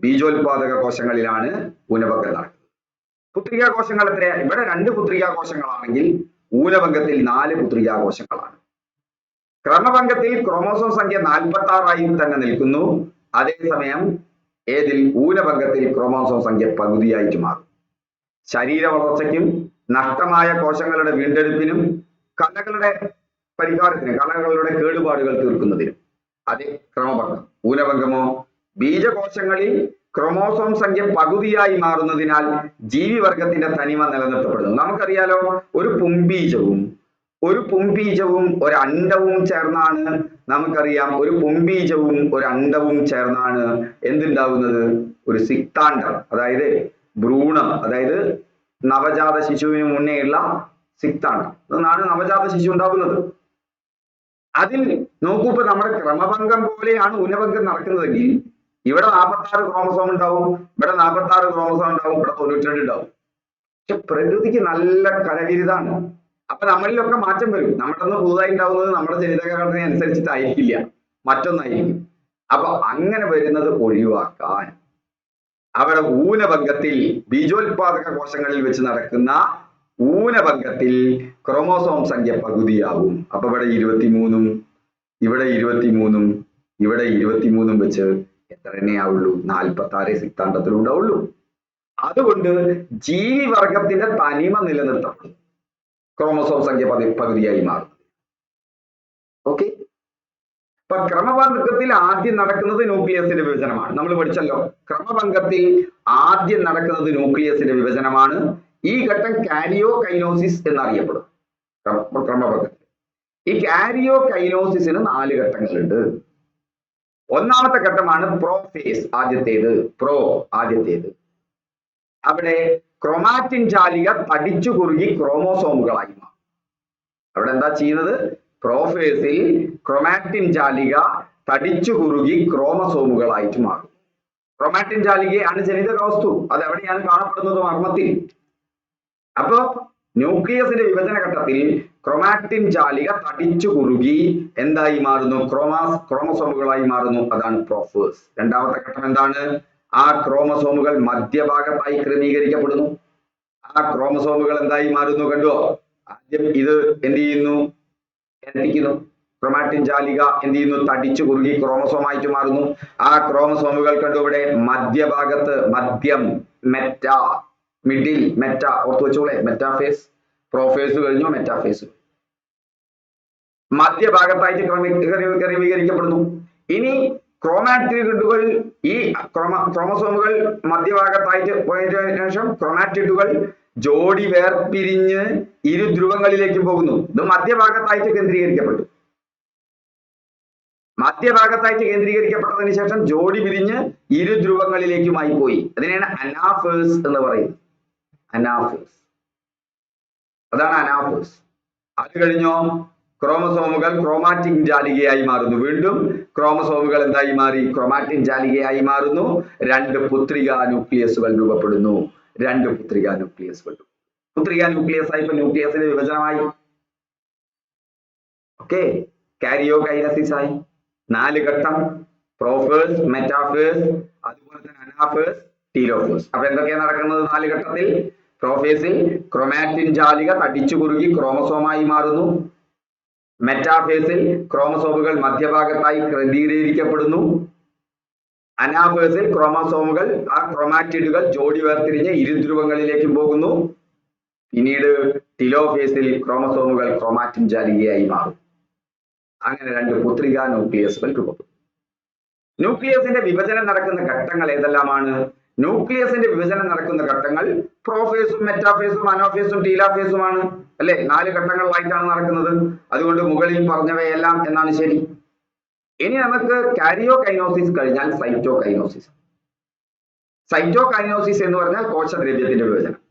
ബീജോത്പാദക കോശങ്ങളിലാണ് ഊനഭംഗം നടക്കുന്നത്. പുത്രികാകോശങ്ങൾ എത്രയാ? ഇവിടെ 2 പുത്രികാകോശങ്ങളാണെങ്കിൽ ഊനഭംഗത്തിൽ 4 പുത്രികാകോശങ്ങളാണ്. ക്രമഭംഗത്തിൽ ക്രോമസോം സംഖ്യ 46 ആയി തന്നെ നിൽക്കുന്നു. അതേസമയം ഏതിൽ? ഊനഭംഗത്തിൽ ക്രോമസോം സംഖ്യ പകുതിയായിട്ട് മാറും. ശരീര വളർച്ചയ്ക്കും നഷ്ടമായ കോശങ്ങളുടെ വീണ്ടെടുപ്പിനും കലകളുടെ പരിഹാരത്തിനും കലകളുടെ കേടുപാടുകൾ തീർക്കുന്നതിനും അതേ ക്രമഭംഗം. ഊനഭംഗമോ? ബീജകോശങ്ങളിൽ ക്രോമോസോം സംഖ്യ പകുതിയായി മാറുന്നതിനാൽ ജീവിവർഗത്തിന്റെ തനിമ നിലനിർത്തപ്പെടുന്നു. നമുക്കറിയാലോ ഒരു പുംബീജവും ഒരു അണ്ഡവും ചേർന്നാണ് നമുക്കറിയാം ഒരു പുംബീജവും ഒരു അണ്ഡവും ചേർന്നാണ് എന്തുണ്ടാവുന്നത്? ഒരു സിക്താണ്ഡം, അതായത് ഭ്രൂണം, അതായത് നവജാത ശിശുവിന് മുന്നേയുള്ള സിക്താണ്ഡം എന്നാണ് നവജാത ശിശു ഉണ്ടാകുന്നത്. അതിൽ നോക്കൂ, ഇപ്പൊ നമ്മുടെ ക്രമഭംഗം പോലെയാണ് ഊനഭംഗം നടക്കുന്നതെങ്കിൽ ഇവിടെ 46 ക്രോമസോം ഉണ്ടാവും, ഇവിടെ 46 ക്രോമസോം ഉണ്ടാവും, ഇവിടെ 92 ഉണ്ടാവും. പക്ഷെ പ്രകൃതിക്ക് നല്ല കലവിരുതാണ്. അപ്പൊ നമ്മളിലൊക്കെ മാറ്റം വരും. നമ്മുടെ ഒന്ന് പുതുതായി ഉണ്ടാവുന്നത് നമ്മുടെ ജനിതകഘടന അനുസരിച്ചിട്ടായിരിക്കില്ല, മറ്റൊന്നായിരിക്കും. അപ്പൊ അങ്ങനെ വരുന്നത് ഒഴിവാക്കാൻ അവിടെ ഊനഭംഗത്തിൽ ബീജോത്പാദക കോശങ്ങളിൽ വെച്ച് നടക്കുന്ന ഊനഭംഗത്തിൽ ക്രോമോസോം സംഖ്യ പകുതിയാവും. അപ്പൊ ഇവിടെ 23ഉം ഇവിടെ 23ഉം ഇവിടെ 23ഉം വെച്ച് എത്ര തന്നെയാവുള്ളൂ? 46 സിക്താണ്ഡത്തിലുണ്ടാവുള്ളൂ. അതുകൊണ്ട് ജീവിവർഗത്തിന്റെ തനിമ നിലനിർത്തപ്പെടും. ക്രോമസോം സംഖ്യ പകുതിയായി മാറും. ഓക്കെ, അപ്പൊ ക്രമഭംഗത്തിൽ ആദ്യം നടക്കുന്നത് ന്യൂക്ലിയസിന്റെ വിഭജനമാണ്. നമ്മൾ പഠിച്ചല്ലോ, ക്രമഭംഗത്തിൽ ആദ്യം നടക്കുന്നത് ന്യൂക്ലിയസിന്റെ വിഭജനമാണ്. ഈ ഘട്ടം കാരിയോകൈനോസിസ് എന്നറിയപ്പെടും. ക്രമഭംഗത്തിൽ ഈ കാരിയോകൈനോസിസിന് 4 ഘട്ടങ്ങളുണ്ട്. ഒന്നാമത്തെ ഘട്ടമാണ് പ്രോഫേസ്, ആദ്യത്തേത്. അവിടെ ക്രോമാറ്റിൻ ജാലിക തടിച്ചു കുറുകി ക്രോമോസോമുകളായി മാറും. അവിടെ എന്താ ചെയ്യുന്നത്? പ്രോഫേസിൽ ക്രോമാറ്റിൻ ജാലിക തടിച്ചു കുറുകി ക്രോമസോമുകളായിട്ട് മാറും. ക്രോമാറ്റിൻ ജാലികയാണ് ജനിതക വസ്തു. അത് എവിടെയാണ് കാണപ്പെടുന്നത്? മർമ്മത്തിൽ. അപ്പോ ന്യൂക്ലിയസിന്റെ വിഭജന ഘട്ടത്തിൽ ക്രോമാറ്റിൻ ജാലിക തടിച്ചു കുറുകി എന്തായി മാറുന്നു? ക്രോമസോമുകളായി മാറുന്നു. അതാണ് പ്രൊഫേസ്. രണ്ടാമത്തെ ഘട്ടം എന്താണ്? ആ ക്രോമസോമുകൾ മധ്യഭാഗത്തായി ക്രമീകരിക്കപ്പെടുന്നു. ആ ക്രോമസോമുകൾ എന്തായി മാറുന്നു? കണ്ടോ? ആദ്യം ഇത് എന്ത് ചെയ്യുന്നു? ഇരട്ടിക്കുന്നു. ക്രോമാറ്റിൻ ജാലിക എന്ത് ചെയ്യുന്നു? തടിച്ചു കുറുകി ക്രോമസോമായിട്ട് മാറുന്നു. ആ ക്രോമസോമുകൾ കണ്ടു ഇവിടെ മധ്യഭാഗത്ത്, മധ്യം, മെറ്റ, മിഡിൽ, മെറ്റ, ഓർത്തു വെച്ചോളെ. മെറ്റാഫേസ്, പ്രോഫേസ് കഴിഞ്ഞു, മെറ്റാഫേസ്. മധ്യഭാഗത്തായിട്ട് ക്രമീകരിക്കപ്പെടുന്നു. ഇനി ക്രോമാറ്റിഡുകൾ, ഈ ക്രോമസോമുകൾ മധ്യഭാഗത്തായിട്ട് പോയതിനു ശേഷം ക്രോമാറ്റിഡുകൾ ജോഡി വേർപിരിഞ്ഞ് ഇരു ധ്രുവങ്ങളിലേക്ക് പോകുന്നു. ഇത് മധ്യഭാഗത്തായിട്ട് കേന്ദ്രീകരിക്കപ്പെട്ടു. മധ്യഭാഗത്തായിട്ട് കേന്ദ്രീകരിക്കപ്പെട്ടതിന് ശേഷം ജോഡി പിരിഞ്ഞ് ഇരു ധ്രുവങ്ങളിലേക്കുമായി പോയി. അതിനെയാണ് അനാഫേസ് എന്ന് പറയുന്നത്. അനാഫേസ്, അതാണ് അനാഫേസ്. അത് കഴിഞ്ഞോ ക്രോമസോമുകൾ ക്രോമാറ്റിൻ ജാലികയായി മാറുന്നു. വീണ്ടും ക്രോമസോമുകൾ എന്തായി മാറി? ക്രോമാറ്റിൻ ജാലികയായി മാറുന്നു. രണ്ട് പുത്രികാ ന്യൂക്ലിയസുകൾ രൂപപ്പെടുന്നു. രണ്ട് പുത്രികാ ന്യൂക്ലിയസുകൾ. പുത്രികാ ന്യൂക്ലിയസ് ആയി, ഇപ്പൊ ന്യൂക്ലിയസിന്റെ വിഭജനമായി. ഓക്കെ, കാരിയോകൈനസിസ് ആയി. 4 ഘട്ടം: പ്രോഫേസ്, മെറ്റാഫേസ്, അതുപോലെ തന്നെ അനാഫേസ്, ടീലോഫേസ്. അപ്പൊ എന്തൊക്കെയാണ് നടക്കുന്നത് 4 ഘട്ടത്തിൽ? പ്രോഫേസിൽ ക്രോമാറ്റിൻ ജാലിക തടിച്ചു കുറുകി ക്രോമസോമായി മാറുന്നു. മെറ്റാഫേസിൽ ക്രോമസോമുകൾ മധ്യഭാഗത്തായി കേന്ദ്രീകരിക്കപ്പെടുന്നു. അനാഫേസിൽ ക്രോമസോമുകൾ, ആ ക്രോമാറ്റിഡുകൾ ജോഡി വേർതിരിഞ്ഞ് ഇരുധ്രുവങ്ങളിലേക്കും പോകുന്നു. പിന്നീട് ടിലോഫേസിൽ ക്രോമസോമുകൾ ക്രോമാറ്റിൻ ജാലികയായി മാറും. അങ്ങനെ രണ്ട് പുത്രികാ ന്യൂക്ലിയസുകൾ രൂപപ്പെടും. ന്യൂക്ലിയസിന്റെ വിഭജനം നടക്കുന്ന ഘട്ടങ്ങൾ ഏതെല്ലാമാണ്? ന്യൂക്ലിയസിന്റെ വിഭജനം നടക്കുന്ന ഘട്ടങ്ങൾ പ്രോഫേസും, മെറ്റാഫേസും, അനാഫേസും, ടീലോഫേസുമാണ്. അല്ലെ? 4 ഘട്ടങ്ങളിലായിട്ടാണ് നടക്കുന്നത്. അതുകൊണ്ട് മുകളിൽ പറഞ്ഞവയെല്ലാം എന്നാണ് ശരി. ഇനി നമുക്ക് കാരിയോകൈനോസിസ് കഴിഞ്ഞാൽ സൈറ്റോകൈനോസിസ്. സൈറ്റോകൈനോസിസ് എന്ന് പറഞ്ഞാൽ കോശദ്രവ്യത്തിന്റെ വിഭജനം.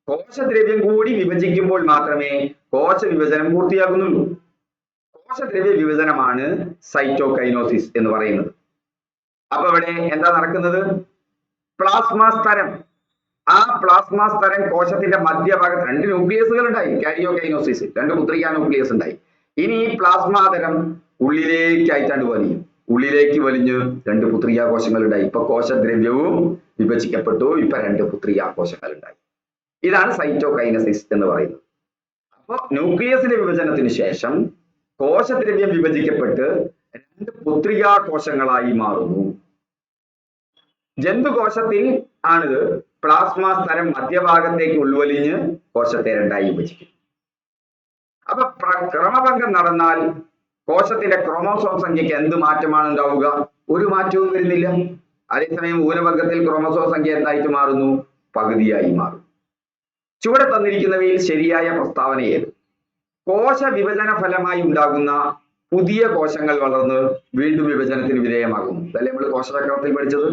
കോശദ്രവ്യം കൂടി വിഭജിക്കുമ്പോൾ മാത്രമേ കോശ വിഭജനം പൂർത്തിയാകുന്നുള്ളൂ. കോശദ്രവ്യ വിഭജനമാണ് സൈറ്റോകൈനോസിസ് എന്ന് പറയുന്നത്. അപ്പൊ ഇവിടെ എന്താ നടക്കുന്നത്? പ്ലാസ്മ സ്തരം. ആ പ്ലാസ്മ സ്തരം കോശത്തിന്റെ മധ്യഭാഗത്ത് 2 ന്യൂക്ലിയസുകൾ ഉണ്ടായി. കാരിയോകൈനോസിസ് 2 പുത്രികാ ന്യൂക്ലിയസ് ഉണ്ടായി. ഇനി ഈ പ്ലാസ്മാതരം ഉള്ളിലേക്കായിട്ടാണ് വലിയും. ഉള്ളിലേക്ക് വലിഞ്ഞ് 2 പുത്രികാ കോശങ്ങൾ ഉണ്ടായി. ഇപ്പൊ കോശദ്രവ്യവും വിഭജിക്കപ്പെട്ടു. ഇപ്പൊ 2 പുത്രികാ കോശങ്ങൾ ഉണ്ടായി. ഇതാണ് സൈറ്റോകൈനസിസ് എന്ന് പറയുന്നത്. അപ്പൊ ന്യൂക്ലിയസിന്റെ വിഭജനത്തിന് ശേഷം കോശദ്രവ്യം വിഭജിക്കപ്പെട്ട് 2 പുത്രികാ കോശങ്ങളായി മാറുന്നു. ജന്തുകോശത്തിൽ ആണിത്. പ്ലാസ്മ സ്തരം മധ്യഭാഗത്തേക്ക് ഉൾവലിഞ്ഞ് കോശത്തെ 2ആയി വിഭജിക്കും. അപ്പൊ ക്രമഭംഗം നടന്നാൽ കോശത്തിന്റെ ക്രോമോസോം സംഖ്യക്ക് എന്ത് മാറ്റമാണ് ഉണ്ടാവുക? ഒരു മാറ്റവും വരുന്നില്ല. അതേസമയം ഊനഭംഗത്തിൽ ക്രോമോസോം സംഖ്യ എന്തായിട്ട് മാറുന്നു? പകുതിയായി മാറും. ചുവടെ തന്നിരിക്കുന്നവയിൽ ശരിയായ പ്രസ്താവന ഏത്? കോശ വിഭജന ഫലമായി ഉണ്ടാകുന്ന പുതിയ കോശങ്ങൾ വളർന്ന് വീണ്ടും വിഭജനത്തിന് വിധേയമാകുന്നു. അതല്ലേ നമ്മൾ കോശചക്രത്തിൽ പഠിച്ചത്?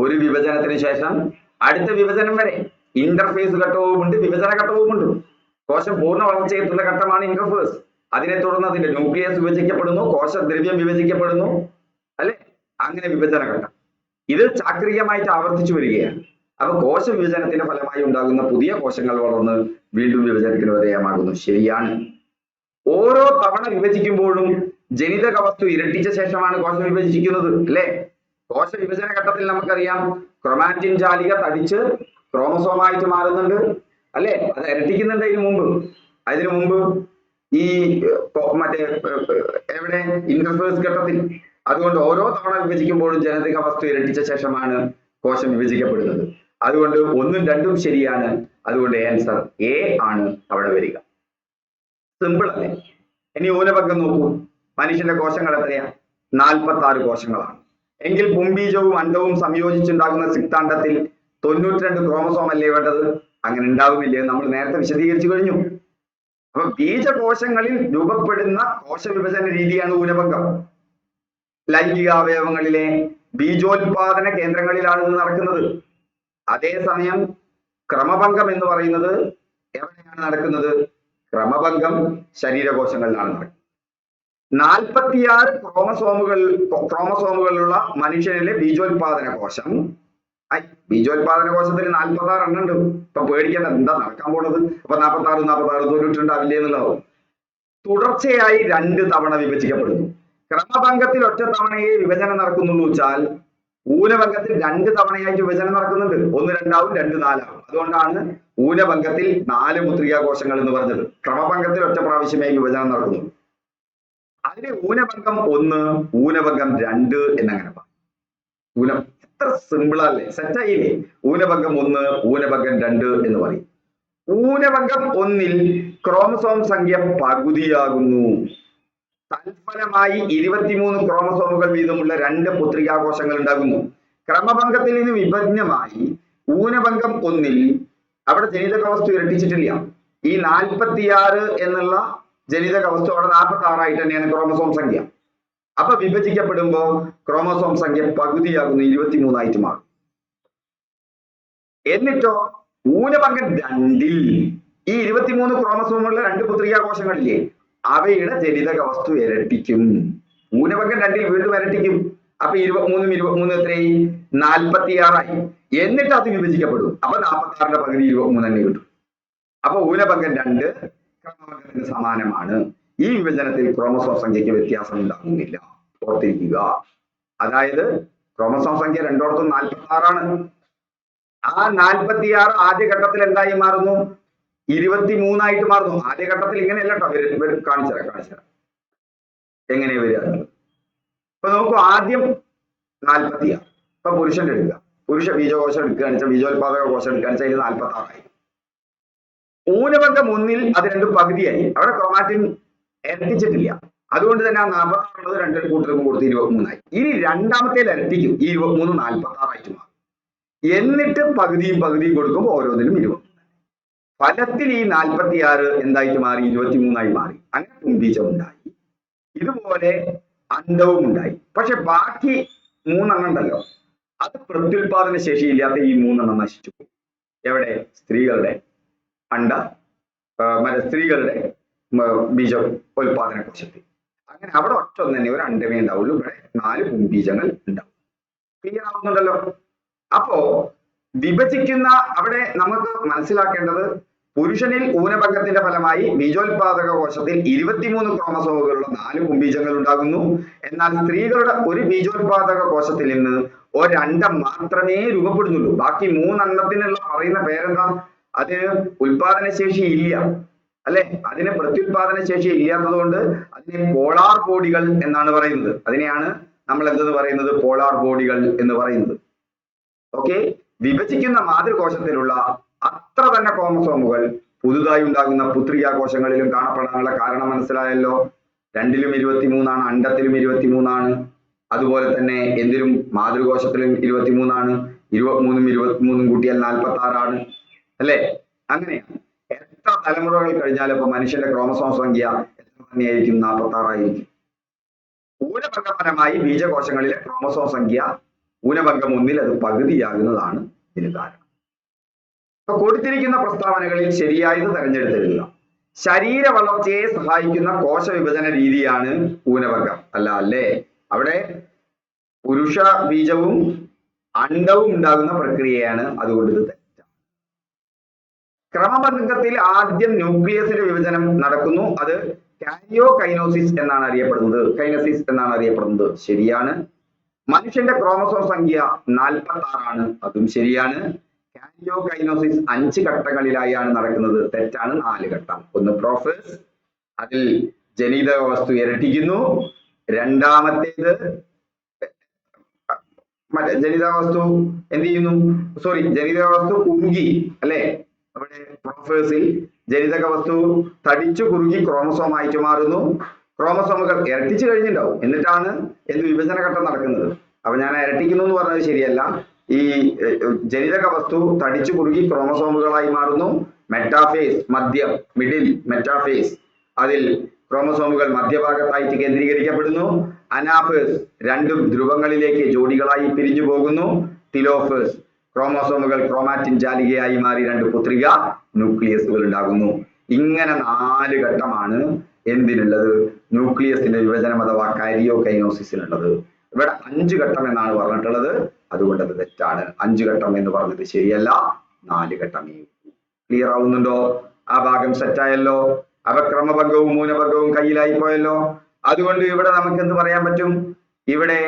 ഒരു വിഭജനത്തിന് ശേഷം അടുത്ത വിഭജനം വരെ ഇന്റർഫേസ് ഘട്ടവുമുണ്ട്, വിഭജന ഘട്ടവുമുണ്ട്. കോശം പൂർണ്ണ വളർച്ചയെത്തുന്ന ഘട്ടമാണ് ഇന്റർഫേസ്. അതിനെ തുടർന്ന് അതിന്റെ ന്യൂക്ലിയസ് വിഭജിക്കപ്പെടുന്നു, കോശദ്രവ്യം വിഭജിക്കപ്പെടുന്നു, അല്ലെ? അങ്ങനെ വിഭജന ഘട്ടം. ഇത് ചാക്രികമായിട്ട് ആവർത്തിച്ചു വരികയാണ്. അപ്പൊ കോശ വിഭജനത്തിന്റെ ഫലമായി ഉണ്ടാകുന്ന പുതിയ കോശങ്ങൾ വളർന്ന് വീണ്ടും വിഭജനത്തിന് വിധേയമാകുന്നു. ശരിയാണ്. ഓരോ തവണ വിഭജിക്കുമ്പോഴും ജനിതക വസ്തു ഇരട്ടിച്ച ശേഷമാണ് കോശം വിഭജിക്കുന്നത്, അല്ലെ? കോശ വിഭജന ഘട്ടത്തിൽ നമുക്കറിയാം ക്രോമാറ്റിൻ ജാലിക തടിച്ച് ക്രോമസോമായിട്ട് മാറുന്നുണ്ട്, അല്ലെ? അത് ഇരട്ടിക്കുന്നുണ്ട് അതിനു മുമ്പ് ഈ മറ്റേ എവിടെ? ഇന്റർഫേസ് ഘട്ടത്തിൽ. അതുകൊണ്ട് ഓരോ തവണ വിഭജിക്കുമ്പോഴും ജനിതക വസ്തു ഇരട്ടിച്ച ശേഷമാണ് കോശം വിഭജിക്കപ്പെടുന്നത്. അതുകൊണ്ട് 1ഉം 2ഉം ശരിയാണ്. അതുകൊണ്ട് ആൻസർ എ ആണ് അവിടെ വരിക. സിമ്പിൾ അല്ലേ? ഇനി ഊനഭംഗം നോക്കൂ. മനുഷ്യന്റെ കോശങ്ങൾ എത്രയാ? 46 കോശങ്ങളാണ്. എങ്കിൽ പുംബീജവും അണ്ഡവും സംയോജിച്ചുണ്ടാകുന്ന സിക്താണ്ഡത്തിൽ 92 ക്രോമസോം അല്ലേ വേണ്ടത്? അങ്ങനെ ഉണ്ടാവുന്നില്ലേ? നമ്മൾ നേരത്തെ വിശദീകരിച്ചു കഴിഞ്ഞു. അപ്പൊ ബീജകോശങ്ങളിൽ രൂപപ്പെടുന്ന കോശ വിഭജന രീതിയാണ് ഊനഭംഗം. ലൈംഗികാവയവങ്ങളിലെ ബീജോത്പാദന കേന്ദ്രങ്ങളിലാണ് ഇത് നടക്കുന്നത്. അതേസമയം ക്രമഭംഗം എന്ന് പറയുന്നത് എവിടെയാണ് നടക്കുന്നത്? ക്രമഭംഗം ശരീരകോശങ്ങളിലാണ് നടക്കുന്നത്. 46 ക്രോമസോമുകളുള്ള മനുഷ്യനിലെ ബീജോത്പാദന കോശം ബീജോത്പാദന കോശത്തിൽ 46 എണ്ണം ഉണ്ട്. ഇപ്പൊ പേടിക്കേണ്ട, എന്താ നടക്കാൻ പോണത്? അപ്പൊ 46 തൊണ്ണൂറ്റുണ്ടാവില്ലേ എന്നുള്ളതാവും. തുടർച്ചയായി 2 തവണ വിഭജിക്കപ്പെടുന്നു. ക്രമഭംഗത്തിൽ ഒറ്റ തവണയെ വിഭജനം നടക്കുന്നുള്ളൂ വെച്ചാൽ ഊനഭംഗത്തിൽ 2 തവണയായിട്ട് വിഭജനം നടക്കുന്നുണ്ട്. 1 2 ആവും, 2 4 ആവും. അതുകൊണ്ടാണ് ഊനഭംഗത്തിൽ 4 പുത്രികാ കോശങ്ങൾ എന്ന് പറഞ്ഞത്. ക്രമഭംഗത്തിൽ ഒറ്റ പ്രാവശ്യമായി വിഭജനം നടക്കുന്നു. അതിന് ഊനഭംഗം 1, ഊനഭംഗം 2 എന്നങ്ങനെ പറയും. എത്ര സിമ്പിൾ അല്ലേ, സെറ്റായില്ലേ? ഊനഭംഗം 1, ഊനഭംഗം 2 എന്ന് പറയും. ഊനഭംഗം 1-ൽ ക്രോമസോം സംഖ്യ പകുതിയാകുന്നു. തൽഫലമായി 23 ക്രോമസോമുകൾ വീതമുള്ള 2 പുത്രികാകോശങ്ങൾ ഉണ്ടാകുന്നു. ക്രമഭംഗത്തിൽ നിന്ന് വിഭിന്നമായി ഊനഭംഗം 1-ൽ അവിടെ ജനിതക വസ്തു ഇരട്ടിച്ചിട്ടില്ല. ഈ 46 എന്നുള്ള ജനിതക വസ്തു അവിടെ 46 ആയിട്ട് തന്നെയാണ് ക്രോമസോം സംഖ്യ. അപ്പൊ വിഭജിക്കപ്പെടുമ്പോ ക്രോമസോം സംഖ്യ പകുതിയാകുന്നു, 23 ആയിട്ട് മാറും. എന്നിട്ടോ ഊനഭംഗം 2-ൽ ഈ 23 ക്രോമസോമുള്ള 2 പുത്രികാകോശങ്ങളില്ലേ, അവയുടെ ജനിതക വസ്തു ഇരട്ടിക്കും. ഊനഭംഗം 2-ൽ വീണ്ടും ഇരട്ടിക്കും. അപ്പൊ 23 എത്രയായി? 46 ആയി. എന്നിട്ട് അത് വിഭജിക്കപ്പെടും. അപ്പൊ 46-ന്റെ പകുതി 23 തന്നെ കിട്ടും. അപ്പൊ ഊനഭംഗം 2 ക്രമഭംഗത്തിന് സമാനമാണ്. ഈ വിഭജനത്തിൽ ക്രോമസോം സംഖ്യയ്ക്ക് വ്യത്യാസം ഉണ്ടാകുന്നില്ല, ഓർത്തിരിക്കുക. അതായത് ക്രോമസോം സംഖ്യ രണ്ടോടത്തും 46 ആണ്. ആ 46 ആദ്യഘട്ടത്തിൽ എന്തായി മാറുന്നു? 23 ആയിട്ട് മാറുന്നു. ആദ്യഘട്ടത്തിൽ ഇങ്ങനെയല്ല കേട്ടോ, കാണിച്ചുതരാം എങ്ങനെ വരിക. ഇപ്പൊ നോക്കൂ, ആദ്യം 46. ഇപ്പൊ പുരുഷന്റെ എടുക്കുക, പുരുഷ ബീജകോശം എടുക്കുകയാണെന്ന് വെച്ചാൽ, ബീജോത്പാദക കോശം എടുക്കുകയാണെന്ന് വെച്ചാൽ 46 ആയി. ഊനഭംഗം 1-ൽ അത് 2 പകുതിയായി. അവിടെ ക്രോമാറ്റിൻ ഇരട്ടിച്ചിട്ടില്ല. അതുകൊണ്ട് തന്നെ ആ 46 ഉള്ളത് 2 കൂട്ടർക്കും കൊടുത്ത് 23 ആയി. ഇനി രണ്ടാമത്തേൽ ഇരട്ടിക്കും, ഈ 23 46 ആയിട്ട് മാറും. എന്നിട്ട് പകുതിയും കൊടുക്കുമ്പോൾ ഓരോന്നിലും 23. ഫലത്തിൽ ഈ 46 എന്തായിട്ട് മാറി? 23 ആയി മാറി. അങ്ങനെ പുംബീജം ഉണ്ടായി. ഇതുപോലെ അണ്ഡവും ഉണ്ടായി. പക്ഷെ ബാക്കി 3 എണ്ണം ഉണ്ടല്ലോ, അത് പ്രത്യുൽപാദന ശേഷിയില്ലാത്ത ഈ 3 എണ്ണം നശിച്ചു പോകും. എവിടെ? സ്ത്രീകളുടെ സ്ത്രീകളുടെ ബീജ ഉൽപാദന കോശത്തിൽ. അങ്ങനെ അവിടെ ഒറ്റ ഒന്ന് തന്നെ, ഒരു അണ്ഡമേ ഉണ്ടാവുള്ളൂ. ഇവിടെ 4 പുംബീജങ്ങൾ ഉണ്ടാവും. ക്ലിയർ ആവുന്നുണ്ടല്ലോ? അപ്പോ വിഭജിക്കുന്ന അവിടെ നമുക്ക് മനസ്സിലാക്കേണ്ടത്, പുരുഷനിൽ ഊനഭംഗത്തിന്റെ ഫലമായി ബീജോത്പാദക കോശത്തിൽ 23 ക്രോമസോമുകളുള്ള 4 പുംബീജങ്ങൾ ഉണ്ടാകുന്നു. എന്നാൽ സ്ത്രീകളുടെ ഒരു ബീജോത്പാദക കോശത്തിൽ നിന്ന് ഒരണ്ഡം മാത്രമേ രൂപപ്പെടുന്നുള്ളൂ. ബാക്കി 3 എണ്ണത്തിനുള്ള പറയുന്ന പേരെന്താ? അതിന് ഉൽപാദന ശേഷി ഇല്ല, അല്ലെ? അതിന് പ്രത്യുൽപാദന ശേഷി ഇല്ലാത്തത് കൊണ്ട് അതിനെ പോളാർ ബോഡികൾ എന്നാണ് പറയുന്നത്. അതിനെയാണ് നമ്മൾ എന്തെന്ന് പറയുന്നത്? പോളാർ ബോഡികൾ എന്ന് പറയുന്നത്. ഓക്കെ, വിഭജിക്കുന്ന മാതൃകോശത്തിലുള്ള അത്ര തന്നെ ക്രോമസോമുകൾ പുതുതായി ഉണ്ടാകുന്ന പുത്രികാകോശങ്ങളിലും കാണപ്പെടാനുള്ള കാരണം മനസ്സിലായല്ലോ. 2-ലും 23 ആണ്, അണ്ഡത്തിലും 23 ആണ്. അതുപോലെ തന്നെ എന്തിലും മാതൃകോശത്തിലും 23 ആണ്. 23 കൂട്ടിയാൽ 46 ആണ്, അല്ലെ? അങ്ങനെയാണ്. എത്ര തലമുറകൾ കഴിഞ്ഞാലും ഇപ്പൊ മനുഷ്യന്റെ ക്രോമസോം സംഖ്യ എത്ര തന്നെയായിരിക്കും? 46 ആയിരിക്കും. ഊനഭംഗപരമായി ബീജകോശങ്ങളിലെ ക്രോമസോം സംഖ്യ ഊനഭംഗം 1-ൽ അത് പകുതിയാകുന്നതാണ് ഇതിന് കാരണം. അപ്പൊ കൊടുത്തിരിക്കുന്ന പ്രസ്താവനകളിൽ ശരിയായത് തെരഞ്ഞെടുത്തെഴുതുക. ശരീര വളർച്ചയെ സഹായിക്കുന്ന കോശ വിഭജന രീതിയാണ് ഊനഭംഗം. അല്ലേ? അവിടെ പുരുഷ ബീജവും അണ്ഡവും ഉണ്ടാകുന്ന പ്രക്രിയയാണ്. അതുകൊണ്ട് ഇത് തെറ്റാണ്. ക്രമഭംഗത്തിൽ ആദ്യം ന്യൂക്ലിയസിന്റെ വിഭജനം നടക്കുന്നു. അത് കാരിയോകൈനോസിസ് എന്നാണ് അറിയപ്പെടുന്നത്. ശരിയാണ്. മനുഷ്യന്റെ ക്രോമസോം സംഖ്യ 46 ആണ്. അതും ശരിയാണ്. കാരിയോകൈനോസിസ് 5 ഘട്ടങ്ങളിലായാണ് നടക്കുന്നത്. തെറ്റാണ്. 4 ഘട്ടം. ഒന്ന് പ്രോഫേസ്, അതിൽ ജനിതക വസ്തു ഇരട്ടിക്കുന്നു. രണ്ടാമത്തേത് ജനിതക വസ്തു എന്ത് ചെയ്യുന്നു? ജനിതക വസ്തു കുറുകി, അല്ലെ? അവിടെ പ്രോഫേസിൽ ജനിതക വസ്തു തടിച്ചു കുറുകി ക്രോമസോം ആയിട്ട് മാറുന്നു. ക്രോമസോമുകൾ ഇരട്ടിച്ചു കഴിഞ്ഞിട്ടുണ്ടാവും. എന്നിട്ടാണ് വിഭജന ഘട്ടം നടക്കുന്നത്. അപ്പൊ ഞാൻ ഇരട്ടിക്കുന്നു എന്ന് പറഞ്ഞത് ശരിയല്ല. ഈ ജനിതക വസ്തു തടിച്ചു കുറുകി ക്രോമസോമുകളായി മാറുന്നു. മെറ്റാഫേസ്, മിഡിൽ മെറ്റാഫേസ്, അതിൽ ക്രോമസോമുകൾ മധ്യഭാഗത്തായിട്ട് കേന്ദ്രീകരിക്കപ്പെടുന്നു. അനാഫേസ് 2 ധ്രുവങ്ങളിലേക്ക് ജോഡികളായി പിരിഞ്ഞു പോകുന്നു. ടിലോഫേസ് ക്രോമസോമുകൾ ക്രോമാറ്റിൻ ജാലികയായി മാറി 2 പുത്രിക ന്യൂക്ലിയസുകൾ ഉണ്ടാകുന്നു. ഇങ്ങനെ 4 ഘട്ടമാണ് എന്തിനുള്ളത്? ന്യൂക്ലിയസിന്റെ വിഭജനം അഥവാ കാരിയോകൈനോസിസിനുള്ളത്. ഇവിടെ 5 ഘട്ടം എന്നാണ് പറഞ്ഞിട്ടുള്ളത്. അതുകൊണ്ട് അത് തെറ്റാണ്. 5 ഘട്ടം എന്ന് പറഞ്ഞത് ശരിയല്ല, 4 ഘട്ടമേ. ക്ലിയർ ആവുന്നുണ്ടോ? ആ ഭാഗം സെറ്റായല്ലോ. അപ്പൊ ക്രമഭംഗവും മൂലഭംഗവും കയ്യിലായി പോയല്ലോ. അതുകൊണ്ട് ഇവിടെ നമുക്ക് എന്ത് പറയാൻ പറ്റും? ഇവിടെ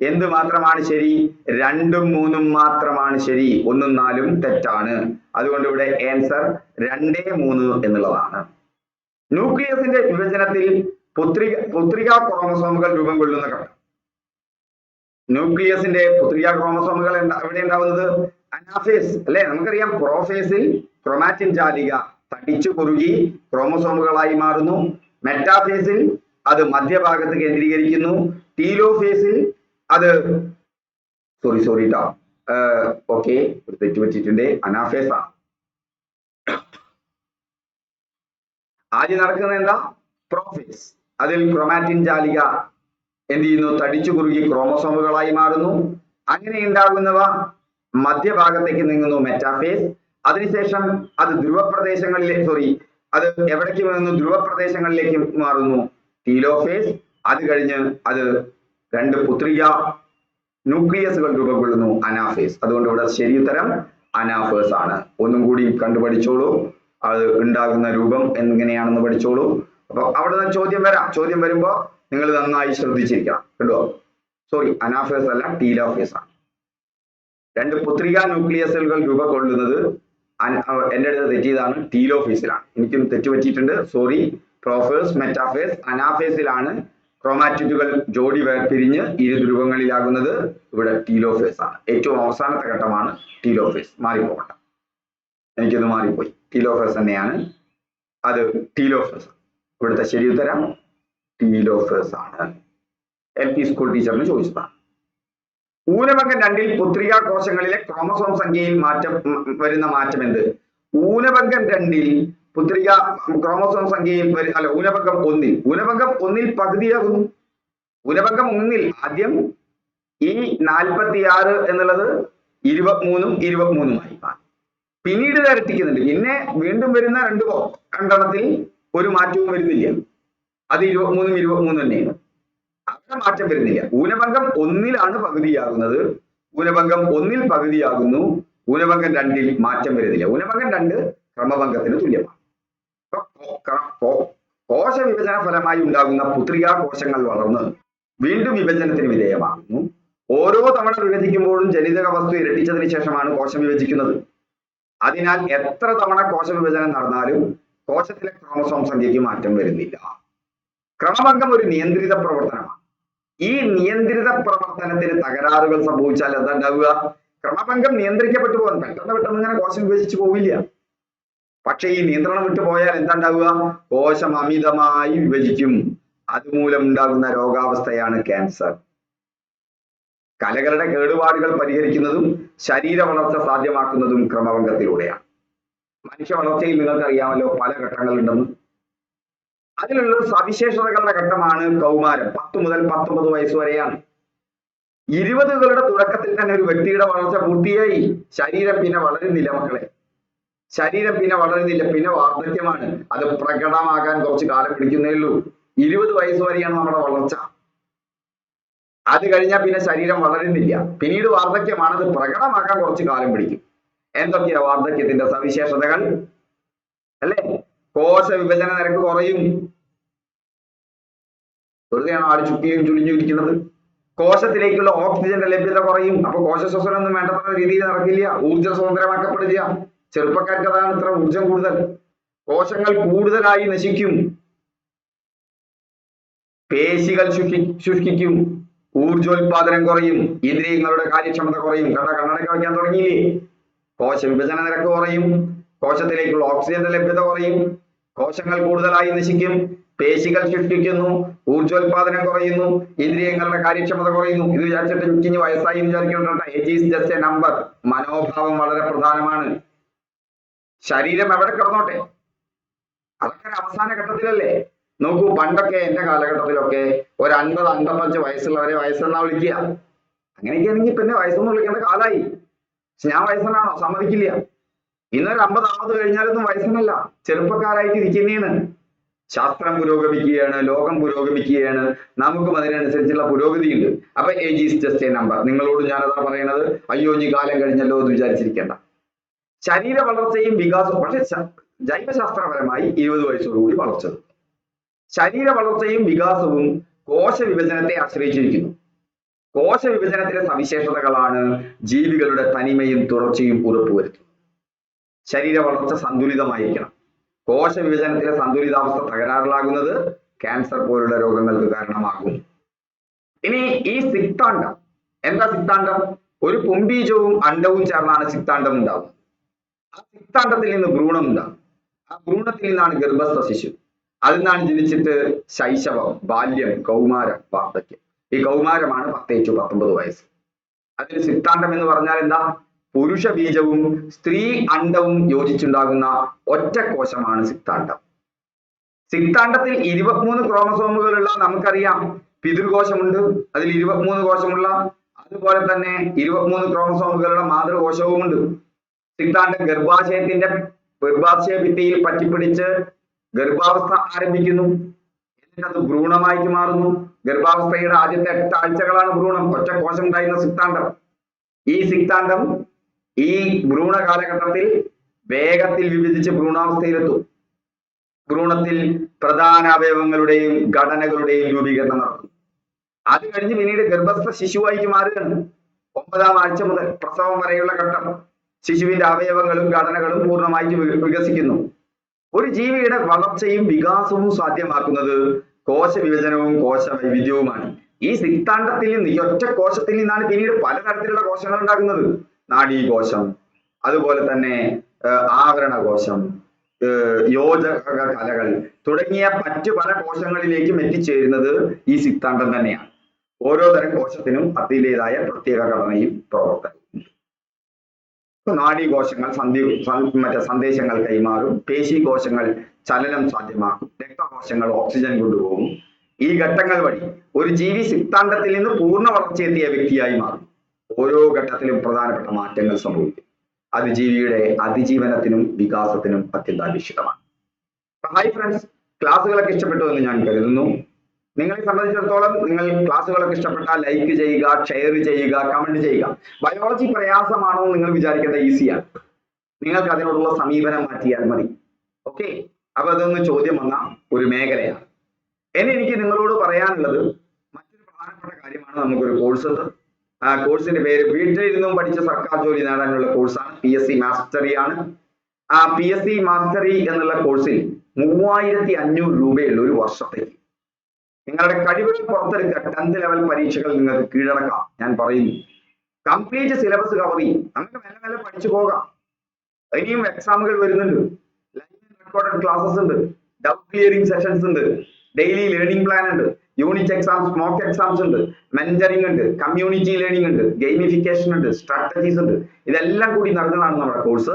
എന്ത് മാത്രമാണ് ശരി? 2ഉം 3ഉം മാത്രമാണ് ശരി, 1ഉം 4ഉം തെറ്റാണ്. അതുകൊണ്ട് ഇവിടെ ആൻസർ 2, 3 എന്നുള്ളതാണ്. ന്യൂക്ലിയസിന്റെ വിഭജനത്തിൽ പുത്രികാ ക്രോമസോമുകൾ രൂപം കൊള്ളുന്ന ഘട്ടം. ന്യൂക്ലിയസിന്റെ പുത്രികാ ക്രോമസോമുകൾ എവിടെ ഉണ്ടാവുന്നത്? അനാഫേസ് അല്ലെ? നമുക്കറിയാം പ്രോഫേസിൽ ക്രോമാറ്റിൻ ജാലിക തടിച്ചു കുറുകി ക്രോമസോമുകളായി മാറുന്നു. മെറ്റാഫേസിൽ അത് മധ്യഭാഗത്ത് കേന്ദ്രീകരിക്കുന്നു. ടീലോഫേസിൽ അത് സോറി ട്ടോ, ഓക്കെ, ഒരു തെറ്റ് പറ്റിയിട്ടുണ്ട്. അനാഫേസ് ആണ്. ആദ്യം നടക്കുന്നത് എന്താ? പ്രോഫേസ്. അതിൽ ക്രോമാറ്റിൻ ജാലിക എന്ത് ചെയ്യുന്നു? തടിച്ചു കുറുകി ക്രോമസോമുകളായി മാറുന്നു. അങ്ങനെ ഉണ്ടാകുന്നവ മധ്യഭാഗത്തേക്ക് നീങ്ങുന്നു, മെറ്റാഫേസ്. അതിനുശേഷം അത് അത് എവിടേക്ക് മാറുന്നു? ധ്രുവപ്രദേശങ്ങളിലേക്ക് മാറുന്നു, ടീലോഫേസ്. അത് കഴിഞ്ഞ് അത് 2 പുത്രിക ന്യൂക്ലിയസുകൾ രൂപം കൊള്ളുന്നു, അനാഫേസ്. അതുകൊണ്ട് ഇവിടെ ശരി ഉത്തരം അനാഫേസ് ആണ്. ഒന്നും കൂടി കണ്ടുപഠിച്ചോളൂ. അത് ഉണ്ടാകുന്ന രൂപം എങ്ങനെയാണെന്ന് പഠിച്ചോളൂ. അപ്പൊ അവിടെ നിന്ന് ചോദ്യം വരാം. ചോദ്യം വരുമ്പോ നിങ്ങൾ നന്നായി ശ്രദ്ധിച്ചിരിക്കണം കേട്ടോ. സോറി, അനാഫേസ് അല്ല, ടീലോഫേസ് ആണ്. 2 പുത്രിക ന്യൂക്ലിയസുകൾ രൂപം കൊള്ളുന്നത് എന്റെ അടുത്ത് തെറ്റിയതാണ്, ടീലോഫേസിലാണ്. എനിക്കും തെറ്റുപറ്റിയിട്ടുണ്ട്, സോറി. പ്രോഫേസ്, മെറ്റാഫേസ്, അനാഫേസിലാണ് ക്രോമാറ്റിറ്റുകൾ ജോഡി വേർപിരിഞ്ഞ് 2 ധ്രുവങ്ങളിലാകുന്നത്. ഇവിടെ ടീലോഫേസ് ആണ്. ഏറ്റവും അവസാനത്തെ ഘട്ടമാണ് ടീലോഫേസ്. മാറിപ്പോകണ്ട, എനിക്കൊന്ന് മാറിപ്പോയി. ടീലോഫേസ് തന്നെയാണ് അത്, ടീലോഫേസ്. ഇവിടുത്തെ ശരി ഉത്തരം ടീലോഫേസ് ആണ്. LP സ്കൂൾ ടീച്ചറിന് ചോദിച്ചതാണ്. ഊനഭംഗം 2ൽ പുത്രികാ കോശങ്ങളിലെ ക്രോമസോം സംഖ്യയിൽ വരുന്ന മാറ്റം എന്ത്? ഊനഭംഗം 2ൽ ക്രോമസോം സംഖ്യയിൽ ഊനഭംഗം 1ൽ പകുതിയാകുന്നു. ഊനഭംഗം 1ൽ ആദ്യം ഈ 46 എന്നുള്ളത് 23ഉം 23ഉമായി മാറി. പിന്നീട് ഇരട്ടിക്കുന്നുണ്ട്. പിന്നെ വീണ്ടും വരുന്ന 2 ഒരു മാറ്റവും വരുന്നില്ല. അത് 23ഉം 23 തന്നെയാണ്. അങ്ങനെ മാറ്റം വരുന്നില്ല. ഊനഭംഗം 1ലാണ് പകുതിയാകുന്നത്. ഊനഭംഗം 1ൽ പകുതിയാകുന്നു. ഊനഭംഗം 2ൽ മാറ്റം വരുന്നില്ല. ഊനഭംഗം 2 ക്രമഭംഗത്തിന് തുല്യമാണ്. കോശ വിഭജന ഫലമായി ഉണ്ടാകുന്ന പുത്രികാ കോശങ്ങൾ വളർന്ന് വീണ്ടും വിഭജനത്തിന് വിധേയമാകുന്നു. ഓരോ തവണ വിഭജിക്കുമ്പോഴും ജനിതക വസ്തു ഇരട്ടിച്ചതിന് ശേഷമാണ് കോശം വിഭജിക്കുന്നത്. അതിനാൽ എത്ര തവണ കോശ വിഭജനം നടന്നാലും കോശത്തിലെ ക്രോമസോം സംഖ്യയ്ക്ക് മാറ്റം വരുന്നില്ല. ക്രമഭംഗം ഒരു നിയന്ത്രിത പ്രവർത്തനമാണ്. ഈ നിയന്ത്രിത പ്രവർത്തനത്തിന് തകരാറുകൾ സംഭവിച്ചാൽ എന്താ ഉണ്ടാവുക? ക്രമഭംഗം നിയന്ത്രിക്കപ്പെട്ടു പോകാൻ പെട്ടെന്ന് ഇങ്ങനെ കോശം വിഭജിച്ചു പോവില്ല. പക്ഷെ ഈ നിയന്ത്രണം വിട്ടു പോയാൽ എന്താ ഉണ്ടാവുക? കോശം അമിതമായി വിഭജിക്കും. അതുമൂലം ഉണ്ടാകുന്ന രോഗാവസ്ഥയാണ് ക്യാൻസർ. കലകളുടെ കേടുപാടുകൾ പരിഹരിക്കുന്നതും ശരീര വളർച്ച സാധ്യമാക്കുന്നതും ക്രമഭംഗത്തിലൂടെയാണ്. മനുഷ്യ വളർച്ചയിൽ നിങ്ങൾക്കറിയാമല്ലോ പല ഘട്ടങ്ങളുണ്ടെന്ന്. അതിലുള്ള സവിശേഷതകളുടെ ഘട്ടമാണ് കൗമാരം. 10 മുതൽ 19 വയസ്സ് വരെയാണ്. 20കളുടെ തുടക്കത്തിൽ തന്നെ ഒരു വ്യക്തിയുടെ വളർച്ച പൂർത്തിയായി. ശരീരം പിന്നെ വളരുന്നില്ല മക്കളെ. ശരീരം പിന്നെ വളരുന്നില്ല, പിന്നെ വാർദ്ധക്യമാണ്. അത് പ്രകടമാകാൻ കുറച്ച് കാലം പിടിക്കുന്നേ ഉള്ളൂ. 20 വയസ്സ് വരെയാണ് നമ്മുടെ വളർച്ച. അത് കഴിഞ്ഞാൽ പിന്നെ ശരീരം വളരുന്നില്ല, പിന്നീട് വാർദ്ധക്യമാണ്. അത് പ്രകടമാക്കാൻ കുറച്ച് കാലം പിടിക്കും. എന്തൊക്കെയാ വാർദ്ധക്യത്തിന്റെ സവിശേഷതകൾ അല്ലെ? കോശ വിഭജന നിരക്ക് കുറയും. വെറുതെയാണ് ആള് ചുറ്റിയും ചുളിഞ്ഞു ഇരിക്കുന്നത്. കോശത്തിലേക്കുള്ള ഓക്സിജന്റെ ലഭ്യത കുറയും. അപ്പൊ കോശ ശ്വസനം ഒന്നും വേണ്ടത്ര രീതിയിൽ നടക്കില്ല. ഊർജ്ജ സ്വതന്ത്രമാക്കപ്പെടുക. ചെറുപ്പക്കാർക്ക് അതാണ് ഇത്ര ഊർജം കൂടുതൽ. കോശങ്ങൾ കൂടുതലായി നശിക്കും. പേശികൾ ശുഷ്കിക്കും. ഊർജോൽപാദനം കുറയും. ഇന്ദ്രിയങ്ങളുടെ കാര്യക്ഷമത കുറയും. കണ്ണടക്ക വയ്ക്കാൻ തുടങ്ങിയില്ലേ? കോശ വിഭജന നിരക്ക് കുറയും. കോശത്തിലേക്കുള്ള ഓക്സിജന്റെ ലഭ്യത കുറയും. കോശങ്ങൾ കൂടുതലായി നശിക്കും. പേശികൾ ശുഷ്കിക്കുന്നു. ഊർജോൽപാദനം കുറയുന്നു. ഇന്ദ്രിയങ്ങളുടെ കാര്യക്ഷമത കുറയുന്നു. ഇത് വിചാരിച്ചിട്ട് ചുറ്റിഞ്ഞ് വയസ്സായി വിചാരിക്കേണ്ട. Age is just A number. മനോഭാവം വളരെ പ്രധാനമാണ്. ശരീരം എവിടെ കിടന്നോട്ടെ, അതൊക്കെ അവസാന ഘട്ടത്തിലല്ലേ. നോക്കൂ, പണ്ടൊക്കെ എന്റെ കാലഘട്ടത്തിലൊക്കെ ഒരു 50-55 വയസ്സുള്ളവരെ വയസ്സെന്നാ വിളിക്കുക. അങ്ങനെയൊക്കെയാണെങ്കിൽ പിന്നെ വയസ്സെന്ന് വിളിക്കേണ്ട കാലായി. ഞാൻ വയസ്സനാണോ? സമ്മതിക്കില്ല. ഇന്നൊരു 50 കഴിഞ്ഞാലൊന്നും വയസ്സനല്ല, ചെറുപ്പക്കാരായിട്ട് ഇരിക്കുന്നതാണ്. ശാസ്ത്രം പുരോഗമിക്കുകയാണ്, ലോകം പുരോഗമിക്കുകയാണ്, നമുക്കും അതിനനുസരിച്ചുള്ള പുരോഗതിയുണ്ട്. അപ്പൊ age is just A number. നിങ്ങളോട് ഞാനതാ പറയണത്, അയ്യോ ഇനി കാലം കഴിഞ്ഞല്ലോ എന്ന് വിചാരിച്ചിരിക്കേണ്ട. ശരീര വളർച്ചയും വികാസവും, പക്ഷെ ജൈവശാസ്ത്രപരമായി 20 വയസ്സോടുകൂടി വളർച്ച. ശരീര വളർച്ചയും വികാസവും കോശ വിഭജനത്തെ ആശ്രയിച്ചിരിക്കുന്നു. കോശ വിഭജനത്തിലെ സവിശേഷതകളാണ് ജീവികളുടെ തനിമയും തുടർച്ചയും ഉറപ്പുവരുത്തുന്നത്. ശരീര വളർച്ച സന്തുലിതമായിരിക്കണം. കോശ വിഭജനത്തിലെ സന്തുലിതാവസ്ഥ തകരാറിലാകുന്നത് ക്യാൻസർ പോലുള്ള രോഗങ്ങൾക്ക് കാരണമാകും. ഇനി ഈ സിക്താണ്ഡം എന്താ? സിക്താണ്ഡം ഒരു പുംബീജവും അണ്ഡവും ചേർന്നാണ് സിക്താണ്ഡം ഉണ്ടാവുന്നത്. ആ സിക്താണ്ഡത്തിൽ നിന്ന് ഭ്രൂണം ഉണ്ടാകും. ആ ഭ്രൂണത്തിൽ നിന്നാണ് ഗർഭസ്ഥ ശിശു. അതിൽ നിന്നാണ് ജനിച്ചിട്ട് ശൈശവം, ബാല്യം, കൗമാരം, വാർദ്ധക്യം. ഈ കൗമാരമാണ് 10 to 19 വയസ്സ്. അതിൽ സിക്താണ്ഡം എന്ന് പറഞ്ഞാൽ എന്താ? പുരുഷ ബീജവും സ്ത്രീ അണ്ഡവും യോജിച്ചുണ്ടാകുന്ന ഒറ്റ കോശമാണ് സിക്താണ്ഡം. സിക്താണ്ഡത്തിൽ 23 ക്രോമസോമുകളുള്ള നമുക്കറിയാം പിതൃകോശമുണ്ട്, അതിൽ 23 കോശമുള്ള, അതുപോലെ തന്നെ 23 ക്രോമസോമുകളുള്ള മാതൃകോശവുമുണ്ട്. സിക്താണ്ഡം ഗർഭാശയ ഭിത്തിയിൽ പറ്റിപ്പിടിച്ച് ഗർഭാവസ്ഥ ആരംഭിക്കുന്നു. എന്നിട്ട് അത് ഭ്രൂണമായിട്ട് മാറുന്നു. ഗർഭാവസ്ഥയുടെ ആദ്യത്തെ 8 ആഴ്ചകളാണ് ഭ്രൂണം, ഒറ്റ കോശം ഉണ്ടായിരുന്ന സിക്താണ്ഡം. ഈ സിക്താണ്ഡം ഈ ഭ്രൂണ കാലഘട്ടത്തിൽ വേഗത്തിൽ വിഭജിച്ച് ഭ്രൂണാവസ്ഥയിലെത്തും. ഭ്രൂണത്തിൽ പ്രധാന അവയവങ്ങളുടെയും ഘടനകളുടെയും രൂപീകരണം നടക്കും. അത് കഴിഞ്ഞ് പിന്നീട് ഗർഭസ്ഥ ശിശുവായിട്ട് മാറുകയാണ്. 9ാം ആഴ്ച മുതൽ പ്രസവം വരെയുള്ള ഘട്ടം ശിശുവിന്റെ അവയവങ്ങളും ഘടനകളും പൂർണ്ണമായിട്ട് വികസിക്കുന്നു. ഒരു ജീവിയുടെ വളർച്ചയും വികാസവും സാധ്യമാക്കുന്നത് കോശ വിഭജനവും കോശ വൈവിധ്യവുമാണ്. ഈ സിക്താണ്ഡത്തിൽ നിന്ന്, ഈ ഒറ്റ കോശത്തിൽ നിന്നാണ് പിന്നീട് പലതരത്തിലുള്ള കോശങ്ങൾ ഉണ്ടാകുന്നത്. നാഡീകോശം, അതുപോലെ തന്നെ ആവരണകോശം, യോജക കലകൾ തുടങ്ങിയ മറ്റു പല കോശങ്ങളിലേക്കും എത്തിച്ചേരുന്നത് ഈ സിക്താണ്ഡം തന്നെയാണ്. ഓരോ തരം കോശത്തിനും അതിൻ്റെതായ പ്രത്യേക ഘടനയും പ്രവർത്തനവും. നാഡീകോശങ്ങൾ സന്ദേശങ്ങൾ കൈമാറും, പേശീകോശങ്ങൾ ചലനം സാധ്യമാക്കും, രക്തകോശങ്ങൾ ഓക്സിജൻ കൊണ്ടുപോകും. ഈ ഘട്ടങ്ങൾ വഴി ഒരു ജീവി സിക്താണ്ഡത്തിൽ നിന്ന് പൂർണ്ണ വളർച്ചയെത്തിയ വ്യക്തിയായി മാറും. ഓരോ ഘട്ടത്തിലും പ്രധാനപ്പെട്ട മാറ്റങ്ങൾ സംഭവിക്കും. അത് ജീവിയുടെ അതിജീവനത്തിനും വികാസത്തിനും അത്യന്താപേക്ഷിതമാണ്. ഹായ് ഫ്രണ്ട്സ്, ക്ലാസ്സുകളൊക്കെ ഇഷ്ടപ്പെട്ടു എന്ന് ഞാൻ കരുതുന്നു. നിങ്ങളെ സംബന്ധിച്ചിടത്തോളം നിങ്ങൾ ക്ലാസ്സുകളൊക്കെ ഇഷ്ടപ്പെട്ടാൽ ലൈക്ക് ചെയ്യുക, ഷെയർ ചെയ്യുക, കമന്റ് ചെയ്യുക. ബയോളജി പ്രയാസമാണോ നിങ്ങൾ വിചാരിക്കേണ്ട, ഈസിയാണ്. നിങ്ങൾക്ക് അതിനോടുള്ള സമീപനം മാറ്റിയാൽ മതി. ഓക്കെ, അപ്പൊ അതൊന്ന് ചോദ്യം വന്ന ഒരു മേഖലയാണ്. ഇനി എനിക്ക് നിങ്ങളോട് പറയാനുള്ളത് മറ്റൊരു പ്രധാനപ്പെട്ട കാര്യമാണ്. നമുക്കൊരു കോഴ്സ് ഉണ്ട്. ആ കോഴ്സിന്റെ പേര് വീട്ടിലിരുന്നും പഠിച്ച സർക്കാർ ജോലി നേടാനുള്ള കോഴ്സാണ്. PSC മാസ്റ്ററി ആണ്. ആ PSC മാസ്റ്ററി എന്നുള്ള കോഴ്സിൽ 3500 രൂപയുള്ള ഒരു വർഷത്തേക്ക് നിങ്ങളുടെ കഴിവുകൾ പുറത്തെടുക്കുക. 10th ലെവൽ പരീക്ഷകൾ നിങ്ങൾക്ക് കീഴടക്കാം. ഞാൻ പറയുന്നു, കംപ്ലീറ്റ് സിലബസ് കവർ ചെയ്യും. നമുക്ക് മെല്ലെ മെല്ലെ പഠിച്ചു പോകാം. ഇനിയും എക്സാമുകൾ വരുന്നുണ്ട്. ലൈവ് റെക്കോർഡഡ് ക്ലാസ്സസ് ഉണ്ട്, ഡൗട്ട് ക്ലിയറിംഗ് സെഷൻസ് ഉണ്ട്, ഡെയിലി ലേണിംഗ് പ്ലാൻ ഉണ്ട്, യൂണിറ്റ് എക്സാംസ്, മോക്ക് എക്സാംസ് ഉണ്ട്, മെന്ററിംഗ് ഉണ്ട്, കമ്മ്യൂണിറ്റി ലേണിംഗ് ഉണ്ട്, ഗെയിമിഫിക്കേഷൻ ഉണ്ട്, സ്ട്രാറ്റജീസ് ഉണ്ട്. ഇതെല്ലാം കൂടി നടന്നതാണ് നമ്മുടെ കോഴ്സ്.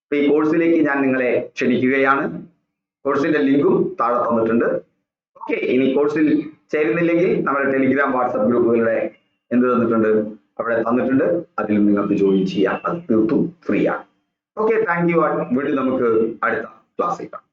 അപ്പൊ ഈ കോഴ്സിലേക്ക് ഞാൻ നിങ്ങളെ ക്ഷണിക്കുകയാണ്. കോഴ്സിന്റെ ലിങ്കും താഴെ തന്നിട്ടുണ്ട്. ഓക്കെ, ഇനി കോഴ്സിൽ ചേരുന്നില്ലെങ്കിൽ നമ്മുടെ ടെലിഗ്രാം, വാട്സപ്പ് ഗ്രൂപ്പുകളുടെ എന്ത് തന്നിട്ടുണ്ട്, അവിടെ തന്നിട്ടുണ്ട്. അതിലും നിങ്ങൾക്ക് ജോയിൻ ചെയ്യാം. അത് തീർത്തും ഫ്രീ ആണ്. Okay, thank you. വീണ്ടും നമുക്ക് അടുത്ത ക്ലാസ്സിൽ കാണാം.